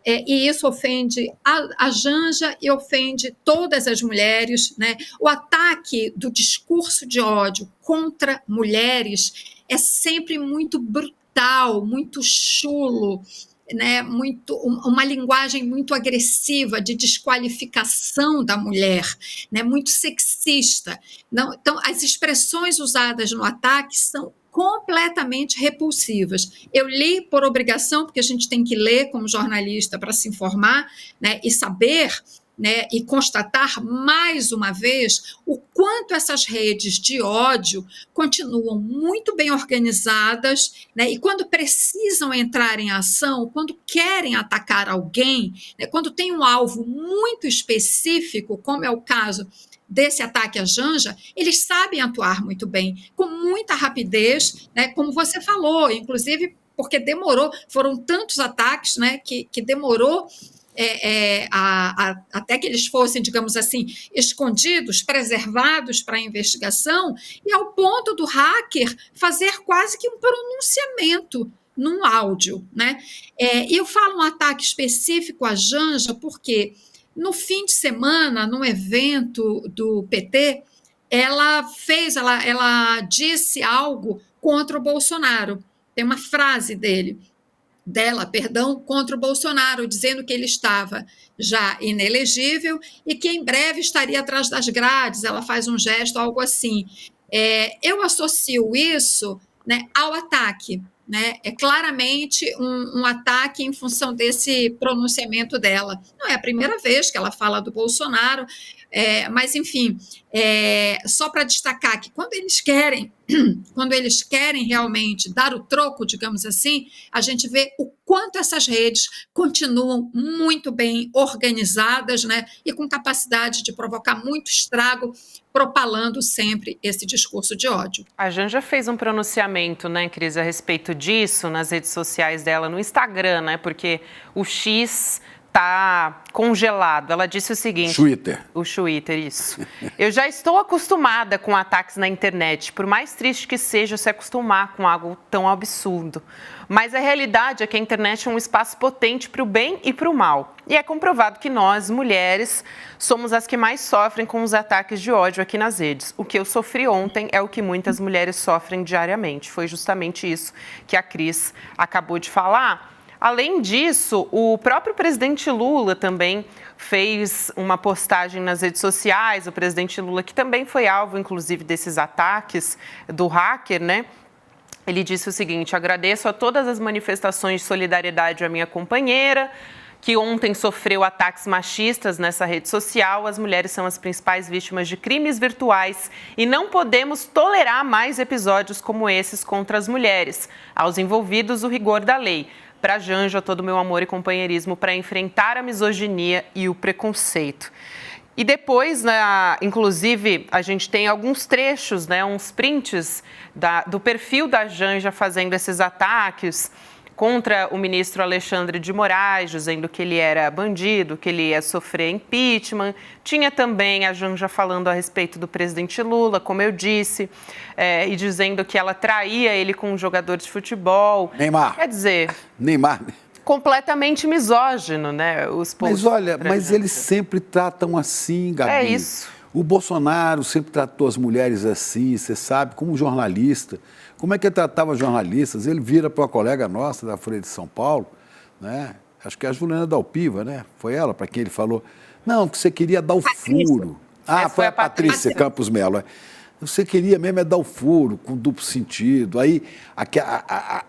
E isso ofende a Janja e ofende todas as mulheres, né? O ataque do discurso de ódio contra mulheres é sempre muito brutal, muito chulo, né? Uma linguagem muito agressiva de desqualificação da mulher, né? Muito sexista. Não, então, as expressões usadas no ataque são completamente repulsivas. Eu li por obrigação, porque a gente tem que ler como jornalista para se informar, né, e saber, né, e constatar mais uma vez o quanto essas redes de ódio continuam muito bem organizadas, né, e quando precisam entrar em ação, quando querem atacar alguém, né, quando tem um alvo muito específico, como é o caso desse ataque à Janja, eles sabem atuar muito bem, com muita rapidez, né, como você falou, inclusive porque demorou, foram tantos ataques, né, que demorou até que eles fossem, digamos assim, escondidos, preservados para a investigação, e ao ponto do hacker fazer quase que um pronunciamento num áudio, né? E eu falo um ataque específico à Janja porque no fim de semana, num evento do PT, ela disse algo contra o Bolsonaro. Tem uma frase dela, contra o Bolsonaro, dizendo que ele estava já inelegível e que em breve estaria atrás das grades. Ela faz um gesto, algo assim. Eu associo isso, né, ao ataque. Né? É claramente um ataque em função desse pronunciamento dela. Não é a primeira vez que ela fala do Bolsonaro, mas, enfim, só para destacar que quando eles querem realmente dar o troco, digamos assim, a gente vê o quanto essas redes continuam muito bem organizadas, né, e com capacidade de provocar muito estrago, propalando sempre esse discurso de ódio. A Janja fez um pronunciamento, né, Cris, a respeito disso nas redes sociais dela, no Instagram, né, porque o X está congelado. Ela disse o seguinte... O Twitter, isso. Eu já estou acostumada com ataques na internet, por mais triste que seja se acostumar com algo tão absurdo. Mas a realidade é que a internet é um espaço potente para o bem e para o mal. E é comprovado que nós, mulheres, somos as que mais sofrem com os ataques de ódio aqui nas redes. O que eu sofri ontem é o que muitas mulheres sofrem diariamente. Foi justamente isso que a Cris acabou de falar. Além disso, o próprio presidente Lula também fez uma postagem nas redes sociais, o presidente Lula, que também foi alvo, inclusive, desses ataques do hacker, né? Ele disse o seguinte: agradeço a todas as manifestações de solidariedade à minha companheira, que ontem sofreu ataques machistas nessa rede social. As mulheres são as principais vítimas de crimes virtuais e não podemos tolerar mais episódios como esses contra as mulheres. Aos envolvidos, o rigor da lei. Para Janja, todo o meu amor e companheirismo para enfrentar a misoginia e o preconceito. E depois, inclusive, a gente tem alguns trechos, uns prints do perfil da Janja fazendo esses ataques contra o ministro Alexandre de Moraes, dizendo que ele era bandido, que ele ia sofrer impeachment. Tinha também a Janja falando a respeito do presidente Lula, como eu disse, e dizendo que ela traía ele com um jogador de futebol. Neymar. Quer dizer... Neymar. Completamente misógino, os Mas olha, mas eles sempre tratam assim, Gabi. É isso. O Bolsonaro sempre tratou as mulheres assim, você sabe, como jornalista. Como é que ele tratava jornalistas? Ele vira para uma colega nossa da Folha de São Paulo, acho que é a Juliana Dalpiva, Foi ela para quem ele falou, não, que você queria dar o furo. Foi a Patrícia Campos Melo. Você queria mesmo dar o furo, com duplo sentido. Aí,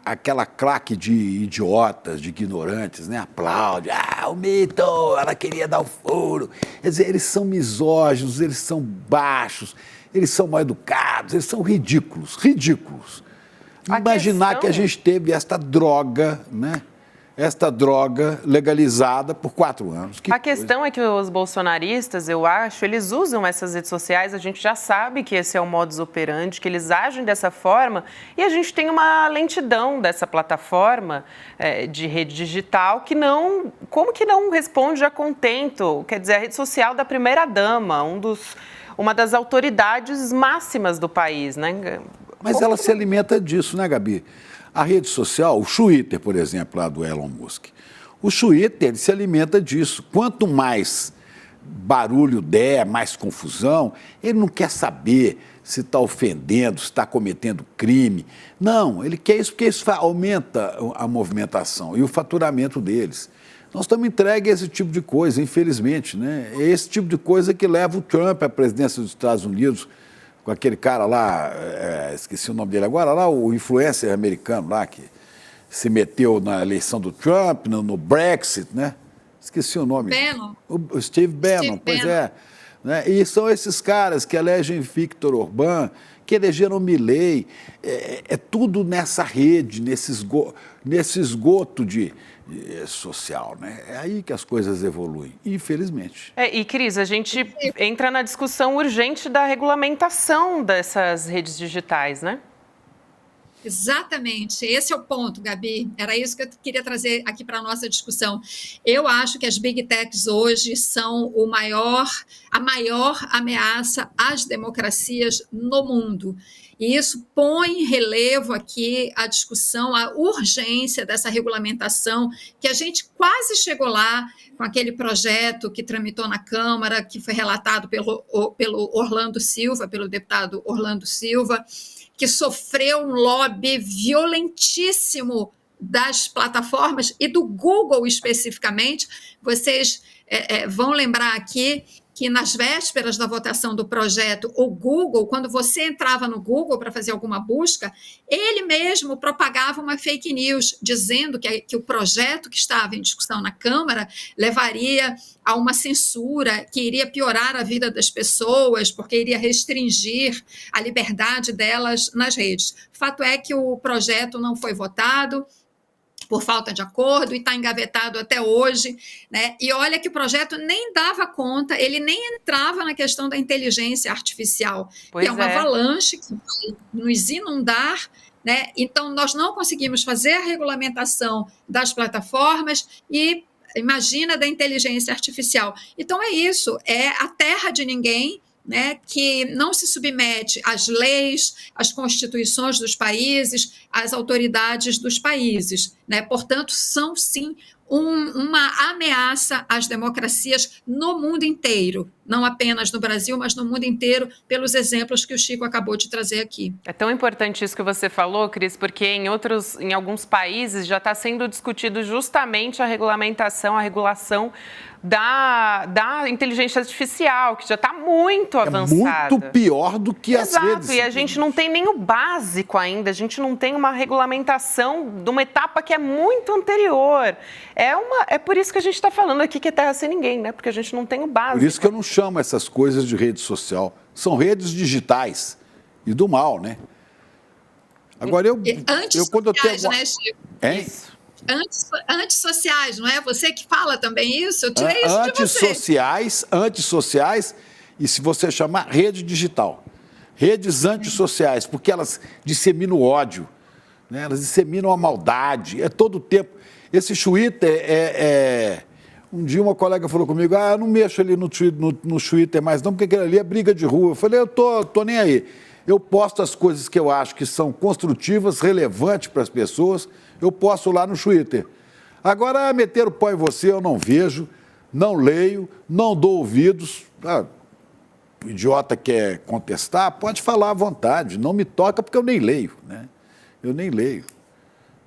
aquela claque de idiotas, de ignorantes, aplaude. O mito, ela queria dar o furo. Quer dizer, eles são misóginos, eles são baixos, eles são mal educados, eles são ridículos, ridículos. Imaginar que a gente teve esta droga, esta droga legalizada por 4 anos. A questão é que os bolsonaristas, eu acho, eles usam essas redes sociais, a gente já sabe que esse é o modus operandi, que eles agem dessa forma, e a gente tem uma lentidão dessa plataforma de rede digital que não, como que não responde a contento? Quer dizer, a rede social da primeira-dama, uma das autoridades máximas do país, Mas ela se alimenta disso, Gabi? A rede social, o Twitter, por exemplo, lá do Elon Musk, o Twitter se alimenta disso. Quanto mais barulho der, mais confusão, ele não quer saber se está ofendendo, se está cometendo crime. Não, ele quer isso porque isso aumenta a movimentação e o faturamento deles. Nós estamos entregues a esse tipo de coisa, infelizmente. É esse tipo de coisa que leva o Trump à presidência dos Estados Unidos, com aquele cara lá, esqueci o nome dele agora, lá o influencer americano lá, que se meteu na eleição do Trump, no Brexit, Esqueci o nome. Bannon. O Steve Bannon, pois é. E são esses caras que elegem Viktor Orbán, que elegeram Milei. É tudo nessa rede, nesse esgoto social, É aí que as coisas evoluem, infelizmente. E, Cris, a gente entra na discussão urgente da regulamentação dessas redes digitais, Exatamente, esse é o ponto, Gabi. Era isso que eu queria trazer aqui para a nossa discussão. Eu acho que as Big Techs hoje são a maior ameaça às democracias no mundo. E isso põe em relevo aqui a discussão, a urgência dessa regulamentação, que a gente quase chegou lá com aquele projeto que tramitou na Câmara, que foi relatado pelo Orlando Silva, pelo deputado Orlando Silva, que sofreu um lobby violentíssimo das plataformas e do Google especificamente. Vocês vão lembrar aqui que nas vésperas da votação do projeto, o Google, quando você entrava no Google para fazer alguma busca, ele mesmo propagava uma fake news, dizendo que o projeto que estava em discussão na Câmara levaria a uma censura que iria piorar a vida das pessoas, porque iria restringir a liberdade delas nas redes. Fato é que o projeto não foi votado por falta de acordo, e está engavetado até hoje, E olha que o projeto nem dava conta, ele nem entrava na questão da inteligência artificial, que é uma avalanche que vai nos inundar, Então, nós não conseguimos fazer a regulamentação das plataformas e imagina da inteligência artificial. Então, é isso, é a terra de ninguém, que não se submete às leis, às constituições dos países, às autoridades dos países. Portanto, são, sim, uma ameaça às democracias no mundo inteiro, não apenas no Brasil, mas no mundo inteiro, pelos exemplos que o Chico acabou de trazer aqui. É tão importante isso que você falou, Cris, porque em alguns países já está sendo discutido justamente a regulação da inteligência artificial, que já está muito avançada. Muito pior do que as redes. Exato, e a gente não tem nem o básico ainda, a gente não tem uma regulamentação de uma etapa que é muito anterior. É por isso que a gente está falando aqui que é terra sem ninguém, né? Porque a gente não tem o básico. Por isso que eu não chamo essas coisas de rede social. São redes digitais e do mal, né? Agora, quando eu tenho... né, Chico? Hein? Antissociais, não é? Você que fala também isso? Eu tirei isso de você. Antissociais, e se você chamar rede digital. Redes antissociais, porque elas disseminam o ódio, né? Elas disseminam a maldade, é todo o tempo. Esse Twitter Um dia uma colega falou comigo, eu não mexo ali no Twitter mais não, porque aquilo ali é briga de rua. Eu falei, eu tô nem aí. Eu posto as coisas que eu acho que são construtivas, relevantes para as pessoas, eu posto lá no Twitter. Agora, meter o pau em você eu não vejo, não leio, não dou ouvidos. O idiota quer contestar, pode falar à vontade, não me toca porque eu nem leio, né? Eu nem leio.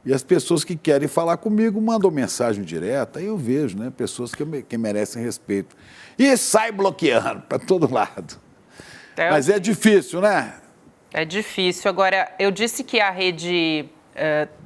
E as pessoas que querem falar comigo mandam mensagem direta, aí eu vejo, né? Pessoas que merecem respeito. E sai bloqueando para todo lado. Mas é difícil, né? É difícil. Agora, eu disse que a rede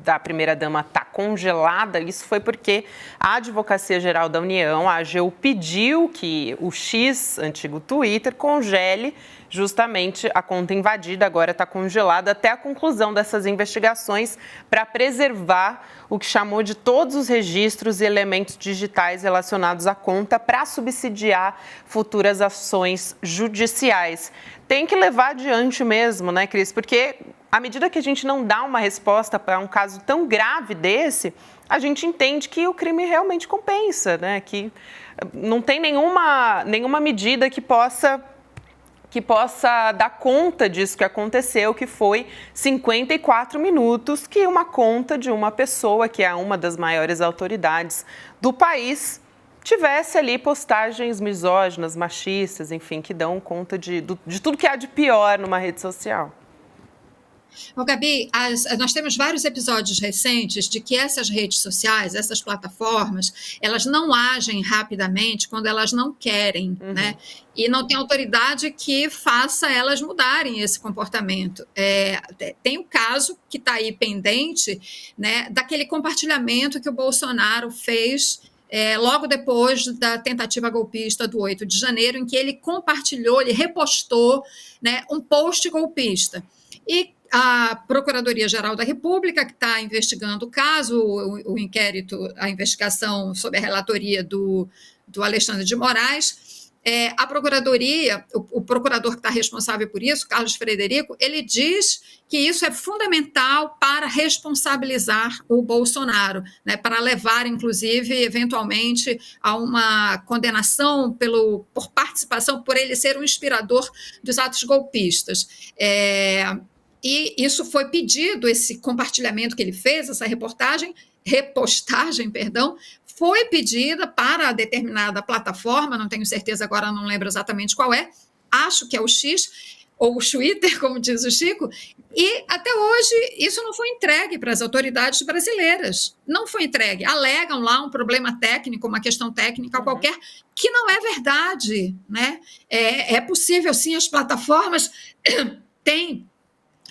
da primeira-dama está congelada, isso foi porque a Advocacia Geral da União, a AGU, pediu que o X, antigo Twitter, congele justamente a conta invadida, agora está congelada até a conclusão dessas investigações para preservar o que chamou de todos os registros e elementos digitais relacionados à conta para subsidiar futuras ações judiciais. Tem que levar adiante mesmo, né, Cris? Porque à medida que a gente não dá uma resposta para um caso tão grave desse, a gente entende que o crime realmente compensa, né? Que não tem nenhuma medida que possa dar conta disso que aconteceu, que foi 54 minutos que uma conta de uma pessoa, que é uma das maiores autoridades do país, tivesse ali postagens misóginas, machistas, enfim, que dão conta de tudo que há de pior numa rede social. Gabi, nós temos vários episódios recentes de que essas redes sociais, essas plataformas, elas não agem rapidamente quando elas não querem, né? E não tem autoridade que faça elas mudarem esse comportamento. Tem o caso que está aí pendente, né, daquele compartilhamento que o Bolsonaro fez logo depois da tentativa golpista do 8 de janeiro, em que ele compartilhou, ele repostou, né, um post golpista. E a Procuradoria-Geral da República, que está investigando o caso, o inquérito, a investigação sob a relatoria do Alexandre de Moraes, a Procuradoria, o procurador que está responsável por isso, Carlos Frederico, ele diz que isso é fundamental para responsabilizar o Bolsonaro, né, para levar, inclusive, eventualmente, a uma condenação por participação, por ele ser um inspirador dos atos golpistas. E isso foi pedido, esse compartilhamento que ele fez, essa repostagem, foi pedida para determinada plataforma, não tenho certeza agora, não lembro exatamente qual é, acho que é o X, ou o Twitter, como diz o Chico, e até hoje isso não foi entregue para as autoridades brasileiras. Não foi entregue. Alegam lá um problema técnico, uma questão técnica qualquer, que não é verdade, né? É possível, sim, as plataformas têm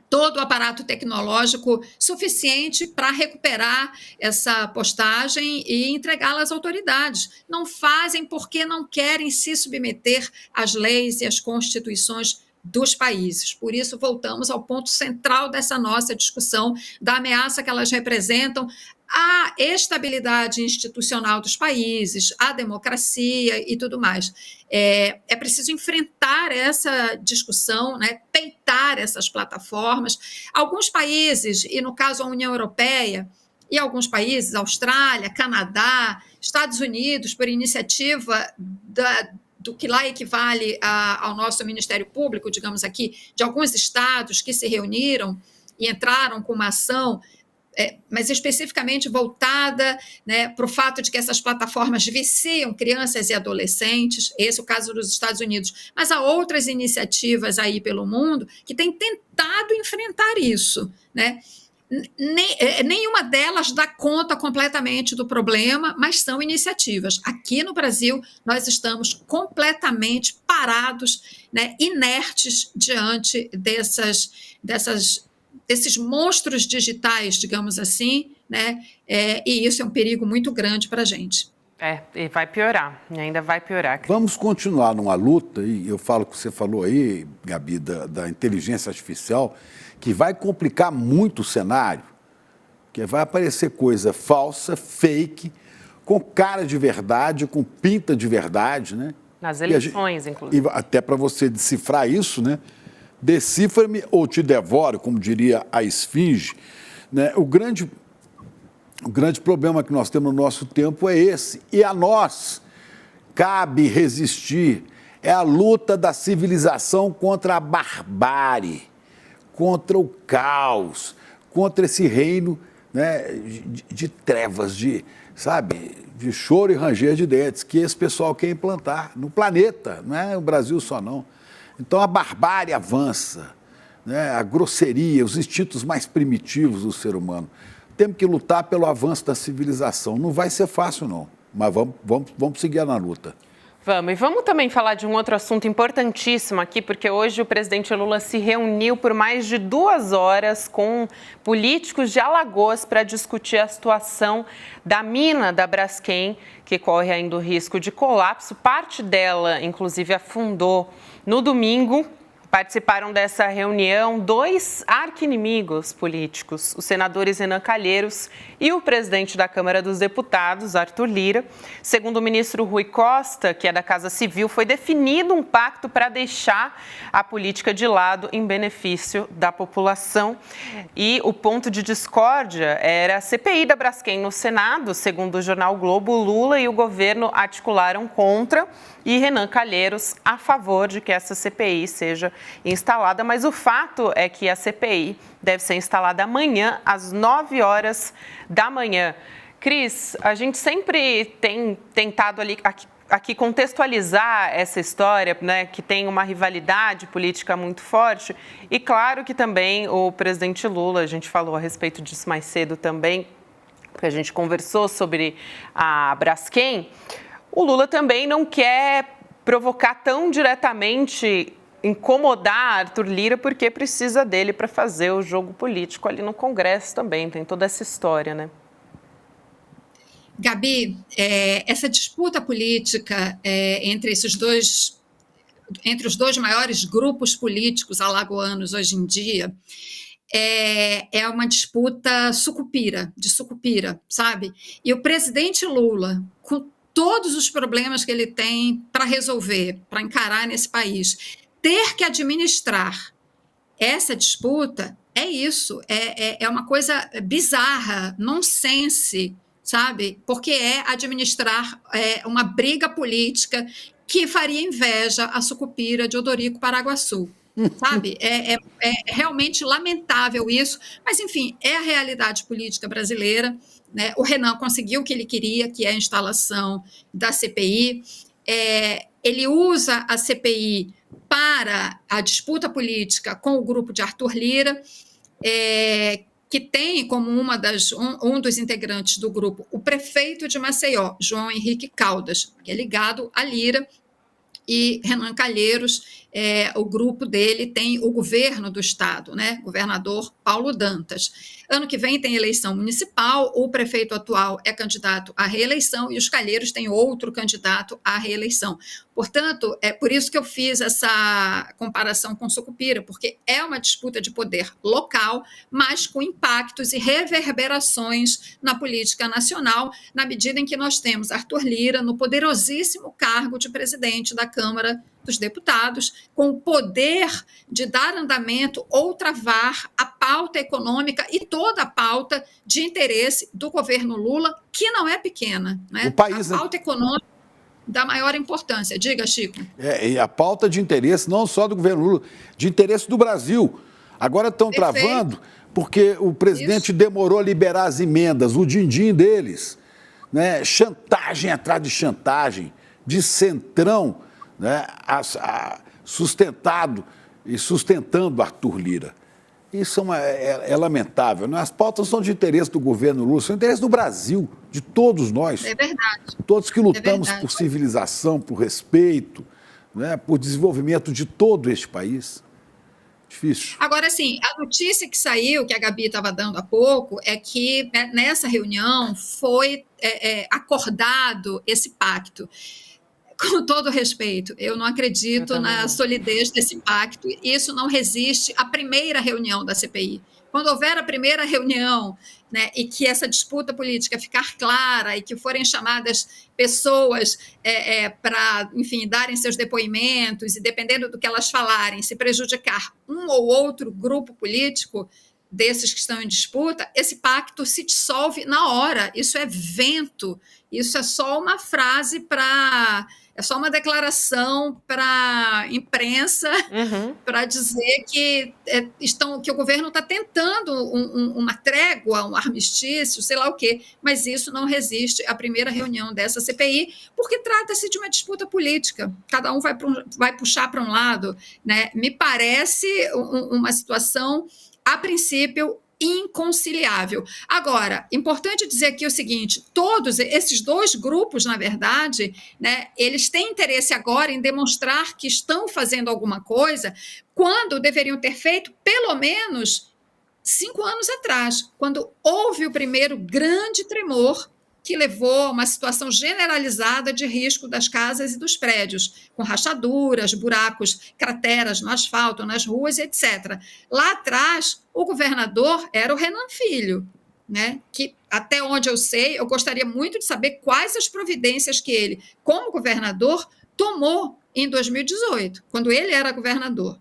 todo o aparato tecnológico suficiente para recuperar essa postagem e entregá-la às autoridades. Não fazem porque não querem se submeter às leis e às constituições dos países. Por isso, voltamos ao ponto central dessa nossa discussão, da ameaça que elas representam à estabilidade institucional dos países, à democracia e tudo mais. É preciso enfrentar essa discussão, né, peitar essas plataformas. Alguns países, e no caso a União Europeia, e alguns países, Austrália, Canadá, Estados Unidos, por iniciativa do que lá equivale ao nosso Ministério Público, digamos aqui, de alguns estados que se reuniram e entraram com uma ação mas especificamente voltada, né, para o fato de que essas plataformas viciam crianças e adolescentes, esse é o caso dos Estados Unidos, mas há outras iniciativas aí pelo mundo que têm tentado enfrentar isso, né? Nenhuma delas dá conta completamente do problema, mas são iniciativas. Aqui no Brasil, nós estamos completamente parados, né, inertes diante desses monstros digitais, digamos assim, né? E isso é um perigo muito grande para a gente. E vai piorar, ainda vai piorar. Vamos continuar numa luta, e eu falo o que você falou aí, Gabi, da inteligência artificial, que vai complicar muito o cenário, que vai aparecer coisa falsa, fake, com cara de verdade, com pinta de verdade, né? Nas eleições, inclusive. E até para você decifrar isso, né? Decifra-me ou te devoro, como diria a esfinge, né? O grande problema que nós temos no nosso tempo é esse. E a nós cabe resistir. É a luta da civilização contra a barbárie, contra o caos, contra esse reino, né, de trevas, de choro e ranger de dentes, que esse pessoal quer implantar no planeta, não é o Brasil só não. Então a barbárie avança, né, a grosseria, os instintos mais primitivos do ser humano. Temos que lutar pelo avanço da civilização. Não vai ser fácil, não, mas vamos seguir na luta. Vamos, e vamos também falar de um outro assunto importantíssimo aqui, porque hoje o presidente Lula se reuniu por mais de 2 horas com políticos de Alagoas para discutir a situação da mina da Braskem, que corre ainda o risco de colapso. Parte dela, inclusive, afundou no domingo. Participaram dessa reunião 2 arqui-inimigos políticos, os senadores Renan Calheiros e o presidente da Câmara dos Deputados, Arthur Lira. Segundo o ministro Rui Costa, que é da Casa Civil, foi definido um pacto para deixar a política de lado em benefício da população. E o ponto de discórdia era a CPI da Braskem no Senado. Segundo o jornal Globo, Lula e o governo articularam contra e Renan Calheiros a favor de que essa CPI seja instalada, mas o fato é que a CPI deve ser instalada amanhã, às 9 horas da manhã. Cris, a gente sempre tem tentado aqui contextualizar essa história, né, que tem uma rivalidade política muito forte, e claro que também o presidente Lula, a gente falou a respeito disso mais cedo também, porque a gente conversou sobre a Braskem, o Lula também não quer provocar tão diretamente, incomodar Arthur Lira, porque precisa dele para fazer o jogo político ali no Congresso também, tem toda essa história, né? Gabi, essa disputa política entre os dois maiores grupos políticos alagoanos hoje em dia é uma disputa de sucupira, sabe? E o presidente Lula, com todos os problemas que ele tem para resolver, para encarar nesse país, ter que administrar essa disputa é isso, é uma coisa bizarra, nonsense, sabe? Porque é administrar uma briga política que faria inveja à sucupira de Odorico Paraguaçu, sabe? É realmente lamentável isso, mas, enfim, é a realidade política brasileira, né? O Renan conseguiu o que ele queria, que é a instalação da CPI. Ele usa a CPI para a disputa política com o grupo de Arthur Lira, que tem como um dos integrantes do grupo o prefeito de Maceió, João Henrique Caldas, que é ligado a Lira, e Renan Calheiros, o grupo dele tem o governo do estado, né? Governador Paulo Dantas. Ano que vem tem eleição municipal, o prefeito atual é candidato à reeleição e os Calheiros têm outro candidato à reeleição. Portanto, é por isso que eu fiz essa comparação com Sucupira, porque é uma disputa de poder local, mas com impactos e reverberações na política nacional, na medida em que nós temos Arthur Lira no poderosíssimo cargo de presidente da Câmara dos Deputados, com o poder de dar andamento ou travar a pauta econômica e toda a pauta de interesse do governo Lula, que não é pequena, né? O país, a pauta econômica da maior importância. Diga, Chico. E a pauta de interesse não só do governo Lula, de interesse do Brasil. Agora estão travando porque o presidente demorou a liberar as emendas, o din-din deles, né? Chantagem atrás de chantagem, de centrão, né? Sustentado e sustentando Arthur Lira. Isso é lamentável. As pautas são de interesse do governo Lula, são de interesse do Brasil, de todos nós. É verdade. Todos que lutamos por civilização, por respeito, né? Por desenvolvimento de todo este país. Difícil. Agora, assim, a notícia que saiu, que a Gabi estava dando há pouco, é que nessa reunião foi acordado esse pacto. Com todo respeito, eu não acredito na solidez desse pacto. Isso não resiste à primeira reunião da CPI. Quando houver a primeira reunião, né, e que essa disputa política ficar clara e que forem chamadas pessoas para, enfim, darem seus depoimentos e, dependendo do que elas falarem, se prejudicar um ou outro grupo político desses que estão em disputa, esse pacto se dissolve na hora. Isso é vento, isso é só uma frase para... É só uma declaração para a imprensa, para dizer que o governo está tentando uma trégua, um armistício, sei lá o quê, mas isso não resiste à primeira reunião dessa CPI, porque trata-se de uma disputa política. Cada um vai puxar para um lado, né? Me parece uma situação, a princípio, inconciliável. Agora, importante dizer aqui o seguinte, todos esses dois grupos, na verdade, né, eles têm interesse agora em demonstrar que estão fazendo alguma coisa quando deveriam ter feito pelo menos 5 anos atrás, quando houve o primeiro grande tremor que levou a uma situação generalizada de risco das casas e dos prédios, com rachaduras, buracos, crateras no asfalto, nas ruas, etc. Lá atrás, o governador era o Renan Filho, né? Que, até onde eu sei, eu gostaria muito de saber quais as providências que ele, como governador, tomou em 2018, quando ele era governador.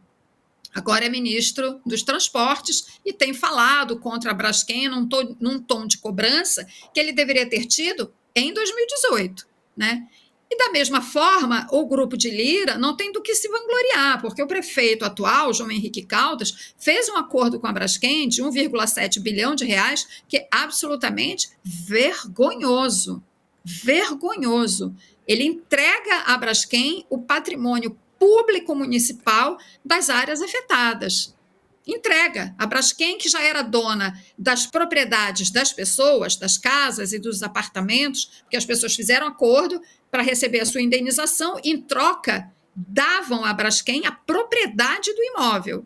Agora é ministro dos Transportes e tem falado contra a Braskem num tom de cobrança que ele deveria ter tido em 2018, né? E, da mesma forma, o grupo de Lira não tem do que se vangloriar, porque o prefeito atual, João Henrique Caldas, fez um acordo com a Braskem de 1,7 bilhão de reais, que é absolutamente vergonhoso. Vergonhoso. Ele entrega à Braskem o patrimônio público municipal das áreas afetadas. Entrega. A Braskem, que já era dona das propriedades das pessoas, das casas e dos apartamentos, porque as pessoas fizeram acordo para receber a sua indenização, em troca, davam à Braskem a propriedade do imóvel.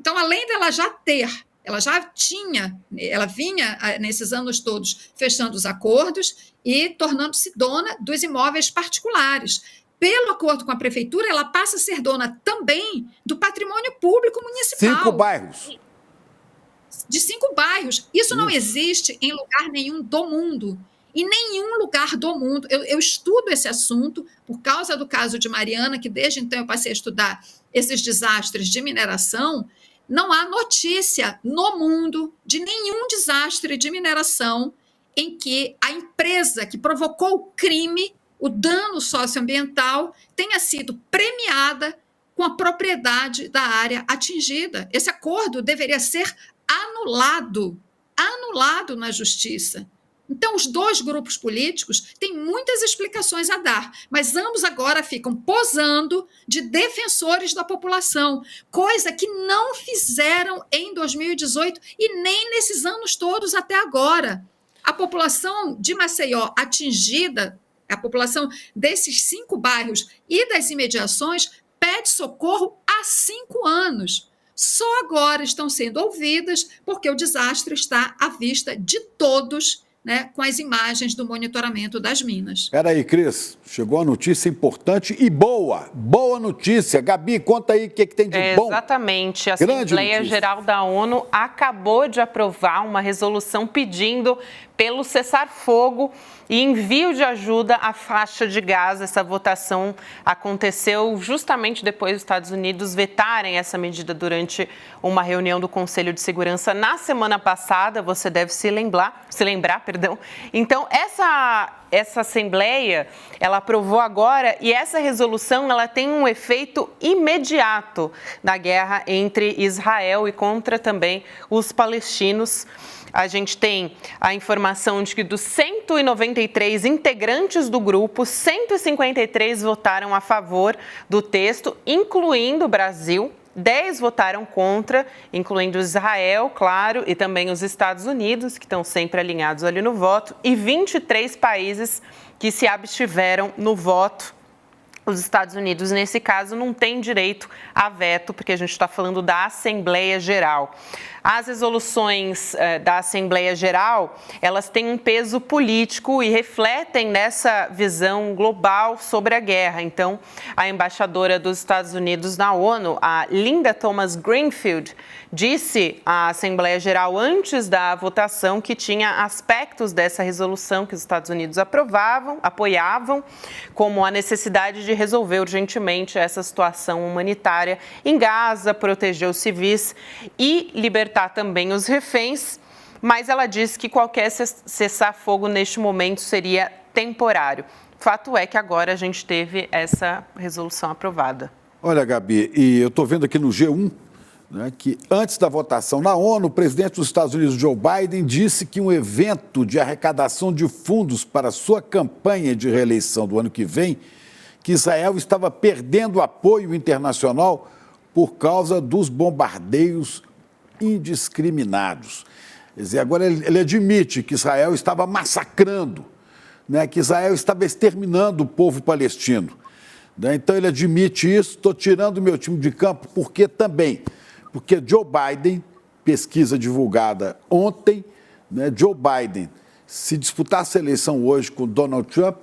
Então, além dela já ter, ela vinha, nesses anos todos, fechando os acordos e tornando-se dona dos imóveis particulares. Pelo acordo com a prefeitura, ela passa a ser dona também do patrimônio público municipal. 5 bairros. De 5 bairros. Isso não existe em lugar nenhum do mundo. Em nenhum lugar do mundo. Eu estudo esse assunto por causa do caso de Mariana, que desde então eu passei a estudar esses desastres de mineração. Não há notícia no mundo de nenhum desastre de mineração em que a empresa que provocou o crime, o dano socioambiental, tenha sido premiada com a propriedade da área atingida. Esse acordo deveria ser anulado na justiça. Então, os dois grupos políticos têm muitas explicações a dar, mas ambos agora ficam posando de defensores da população, coisa que não fizeram em 2018 e nem nesses anos todos até agora. A população de Maceió atingida, a população desses 5 bairros e das imediações pede socorro há 5 anos. Só agora estão sendo ouvidas porque o desastre está à vista de todos, né, com as imagens do monitoramento das minas. Espera aí, Cris. Chegou a notícia importante e boa. Boa notícia. Gabi, conta aí o que tem de bom. Exatamente. A Assembleia Geral da ONU acabou de aprovar uma resolução pedindo pelo cessar-fogo e envio de ajuda à faixa de Gaza. Essa votação aconteceu justamente depois dos Estados Unidos vetarem essa medida durante uma reunião do Conselho de Segurança na semana passada. Você deve se lembrar, perdão. Então, essa Assembleia, ela aprovou agora, e essa resolução, ela tem um efeito imediato na guerra entre Israel e contra também os palestinos. A gente tem a informação de que dos 193 integrantes do grupo, 153 votaram a favor do texto, incluindo o Brasil. 10 votaram contra, incluindo Israel, claro, e também os Estados Unidos, que estão sempre alinhados ali no voto, e 23 países que se abstiveram no voto. Os Estados Unidos, nesse caso, não têm direito a veto, porque a gente está falando da Assembleia Geral. As resoluções da Assembleia Geral, elas têm um peso político e refletem nessa visão global sobre a guerra. Então, a embaixadora dos Estados Unidos na ONU, a Linda Thomas-Greenfield, disse à Assembleia Geral antes da votação que tinha aspectos dessa resolução que os Estados Unidos apoiavam, como a necessidade de resolver urgentemente essa situação humanitária em Gaza, proteger os civis e libertar também os reféns, mas ela disse que qualquer cessar-fogo neste momento seria temporário. Fato é que agora a gente teve essa resolução aprovada. Olha, Gabi, e eu estou vendo aqui no G1, né, que antes da votação na ONU, o presidente dos Estados Unidos, Joe Biden, disse que um evento de arrecadação de fundos para sua campanha de reeleição do ano que vem, que Israel estava perdendo apoio internacional por causa dos bombardeios indiscriminados. Quer dizer, agora ele admite que Israel estava massacrando, né, que Israel estava exterminando o povo palestino. Né? Então ele admite isso, estou tirando o meu time de campo, porque Joe Biden, pesquisa divulgada ontem, né, Joe Biden, se disputasse a eleição hoje com Donald Trump,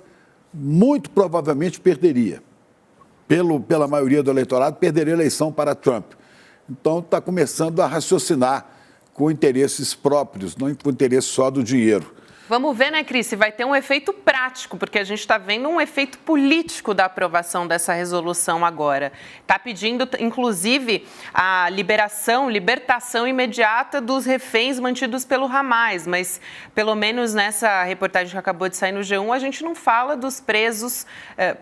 muito provavelmente perderia. Pela maioria do eleitorado, perderia a eleição para Trump. Então, está começando a raciocinar com interesses próprios, não com interesse só do dinheiro. Vamos ver, né, Cris, se vai ter um efeito prático, porque a gente está vendo um efeito político da aprovação dessa resolução agora. Está pedindo, inclusive, a libertação imediata dos reféns mantidos pelo Hamas, mas, pelo menos nessa reportagem que acabou de sair no G1, a gente não fala dos presos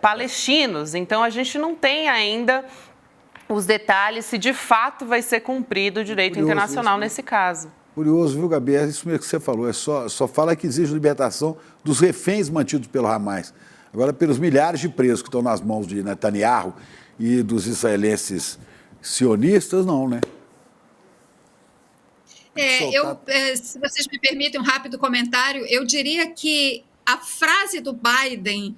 palestinos, então a gente não tem ainda os detalhes se de fato vai ser cumprido o direito internacional nesse caso. Curioso, viu, Gabi? É isso mesmo que você falou. Só fala que exige libertação dos reféns mantidos pelo Hamas. Agora, pelos milhares de presos que estão nas mãos de Netanyahu e dos israelenses sionistas, não, né? Se vocês me permitem um rápido comentário, eu diria que a frase do Biden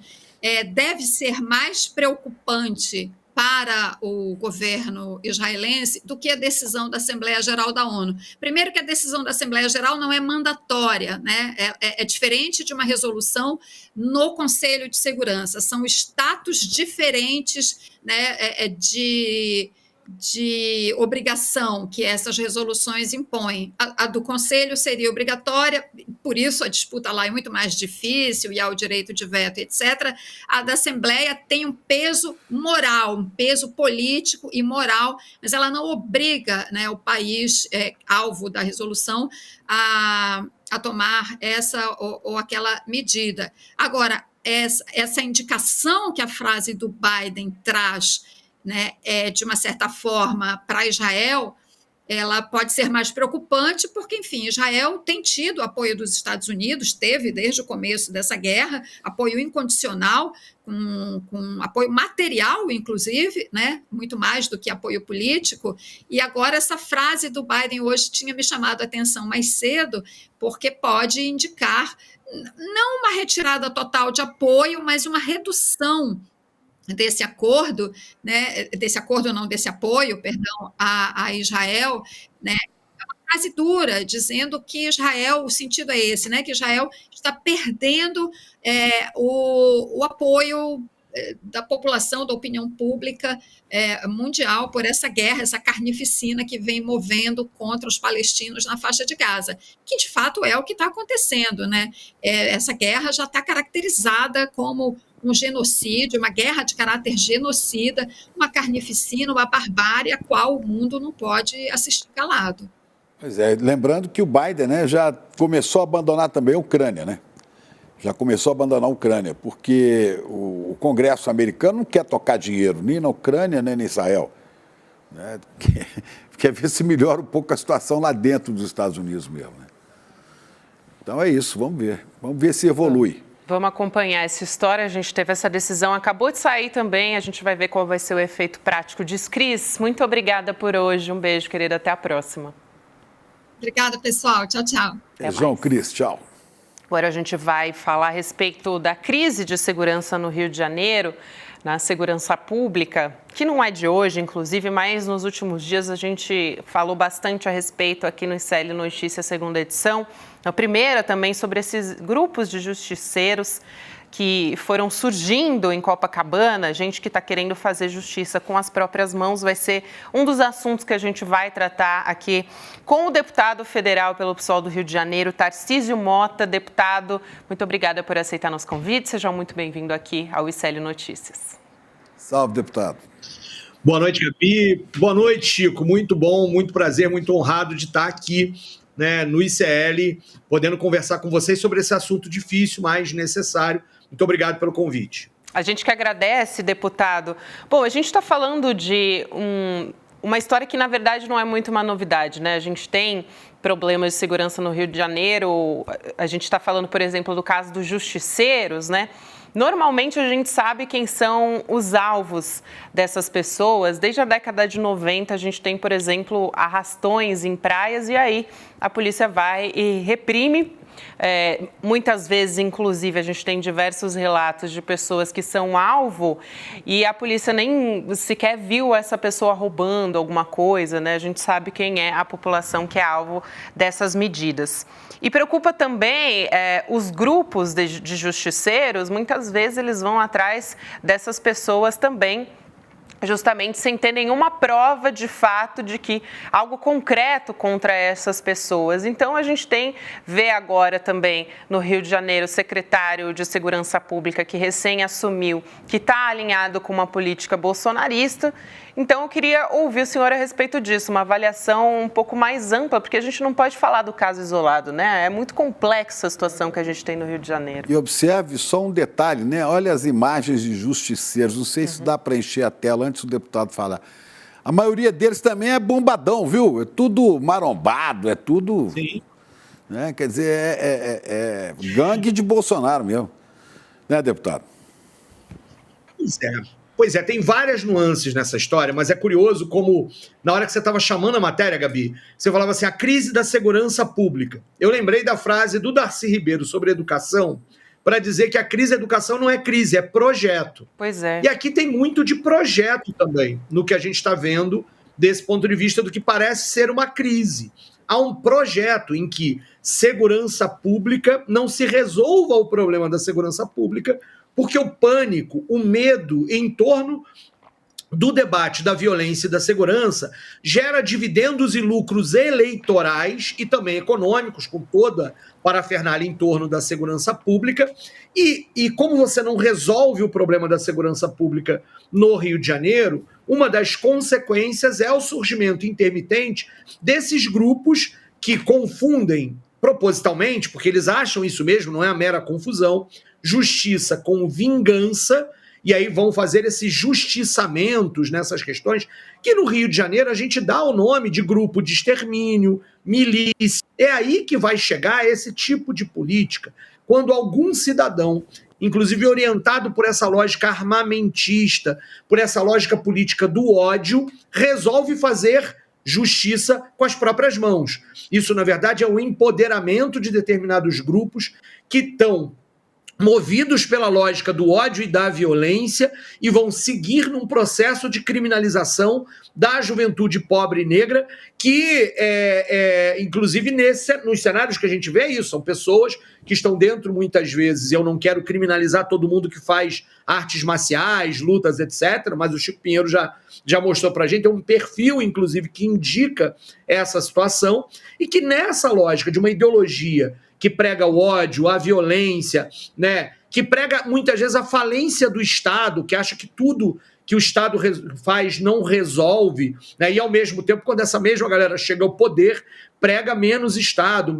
deve ser mais preocupante para o governo israelense do que a decisão da Assembleia Geral da ONU. Primeiro que a decisão da Assembleia Geral não é mandatória, né? É diferente de uma resolução no Conselho de Segurança. São status diferentes, né, de obrigação que essas resoluções impõem. A do Conselho seria obrigatória, por isso a disputa lá é muito mais difícil e há o direito de veto, etc. A da Assembleia tem um peso moral, um peso político e moral, mas ela não obriga, né, o país alvo da resolução a tomar essa ou aquela medida. Agora, essa indicação que a frase do Biden traz, né, de uma certa forma, para Israel, ela pode ser mais preocupante, porque, enfim, Israel tem tido apoio dos Estados Unidos, teve desde o começo dessa guerra, apoio incondicional, com apoio material, inclusive, né, muito mais do que apoio político, e agora essa frase do Biden hoje tinha me chamado a atenção mais cedo, porque pode indicar não uma retirada total de apoio, mas uma redução desse acordo, né, desse apoio, perdão, a Israel, né, é uma frase dura, dizendo que Israel, o sentido é esse, né, que Israel está perdendo o apoio da população, da opinião pública mundial por essa guerra, essa carnificina que vem movendo contra os palestinos na faixa de Gaza, que de fato é o que está acontecendo, né? Essa guerra já está caracterizada como um genocídio, uma guerra de caráter genocida, uma carnificina, uma barbárie a qual o mundo não pode assistir calado. Pois é, lembrando que o Biden, né, já começou a abandonar também a Ucrânia, né? Já começou a abandonar a Ucrânia, porque o Congresso americano não quer tocar dinheiro nem na Ucrânia, nem em Israel. Né? Quer ver se melhora um pouco a situação lá dentro dos Estados Unidos mesmo. Né? Então é isso, vamos ver se evolui. Vamos acompanhar essa história, a gente teve essa decisão, acabou de sair também, a gente vai ver qual vai ser o efeito prático disso. Cris, muito obrigada por hoje, um beijo, querida, até a próxima. Obrigada, pessoal. Tchau, tchau. Beijão, Cris, tchau. Agora a gente vai falar a respeito da crise de segurança no Rio de Janeiro, na segurança pública, que não é de hoje, inclusive, mas nos últimos dias a gente falou bastante a respeito aqui no ICL Notícias, segunda edição. A primeira também sobre esses grupos de justiceiros que foram surgindo em Copacabana, gente que está querendo fazer justiça com as próprias mãos, vai ser um dos assuntos que a gente vai tratar aqui com o deputado federal pelo PSOL do Rio de Janeiro, Tarcísio Mota. Deputado, muito obrigada por aceitar nosso convite, seja muito bem-vindo aqui ao ICL Notícias. Salve, deputado. Boa noite, Gabi. Boa noite, Chico. Muito bom, muito prazer, muito honrado de estar aqui, né, no ICL, podendo conversar com vocês sobre esse assunto difícil, mas necessário. Muito obrigado pelo convite. A gente que agradece, deputado. Bom, a gente está falando de uma história que, na verdade, não é muito uma novidade, né? A gente tem problemas de segurança no Rio de Janeiro. A gente está falando, por exemplo, do caso dos justiceiros, né? Normalmente a gente sabe quem são os alvos dessas pessoas. Desde a década de 90 a gente tem, por exemplo, arrastões em praias e aí a polícia vai e reprime. Muitas vezes, inclusive, a gente tem diversos relatos de pessoas que são alvo e a polícia nem sequer viu essa pessoa roubando alguma coisa, né? A gente sabe quem é a população que é alvo dessas medidas. E preocupa também os grupos de justiceiros, muitas vezes eles vão atrás dessas pessoas também, justamente sem ter nenhuma prova de fato de que algo concreto contra essas pessoas. Então, a gente vê agora também no Rio de Janeiro o secretário de Segurança Pública que recém assumiu, que está alinhado com uma política bolsonarista. Então, eu queria ouvir o senhor a respeito disso, uma avaliação um pouco mais ampla, porque a gente não pode falar do caso isolado, né? É muito complexa a situação que a gente tem no Rio de Janeiro. E observe só um detalhe, né? Olha as imagens de justiceiros, não sei se dá para encher a tela antes do deputado falar. A maioria deles também é bombadão, viu? É tudo marombado, é tudo... Sim. Né? Quer dizer, é gangue de Bolsonaro mesmo. Né, deputado? Pois é, tem várias nuances nessa história, mas é curioso como, na hora que você estava chamando a matéria, Gabi, você falava assim, a crise da segurança pública. Eu lembrei da frase do Darcy Ribeiro sobre educação, para dizer que a crise da educação não é crise, é projeto. Pois é. E aqui tem muito de projeto também, no que a gente está vendo, desse ponto de vista do que parece ser uma crise. Há um projeto em que segurança pública não se resolva o problema da segurança pública, porque o pânico, o medo em torno do debate da violência e da segurança gera dividendos e lucros eleitorais e também econômicos, com toda a parafernália em torno da segurança pública. E como você não resolve o problema da segurança pública no Rio de Janeiro, uma das consequências é o surgimento intermitente desses grupos que confundem propositalmente, porque eles acham isso mesmo, não é a mera confusão, justiça com vingança, e aí vão fazer esses justiçamentos nessas questões, que no Rio de Janeiro a gente dá o nome de grupo de extermínio, milícia. É aí que vai chegar esse tipo de política, quando algum cidadão, inclusive orientado por essa lógica armamentista, por essa lógica política do ódio, resolve fazer justiça com as próprias mãos. Isso, na verdade, é o empoderamento de determinados grupos que estão movidos pela lógica do ódio e da violência e vão seguir num processo de criminalização da juventude pobre e negra que, inclusive, nos cenários que a gente vê, é isso, são pessoas que estão dentro, muitas vezes, eu não quero criminalizar todo mundo que faz artes marciais, lutas, etc., mas o Chico Pinheiro já mostrou pra gente, é um perfil, inclusive, que indica essa situação e que nessa lógica de uma ideologia que prega o ódio, a violência, né? Que prega muitas vezes a falência do Estado, que acha que tudo que o Estado faz não resolve, né? E ao mesmo tempo, quando essa mesma galera chega ao poder, prega menos Estado,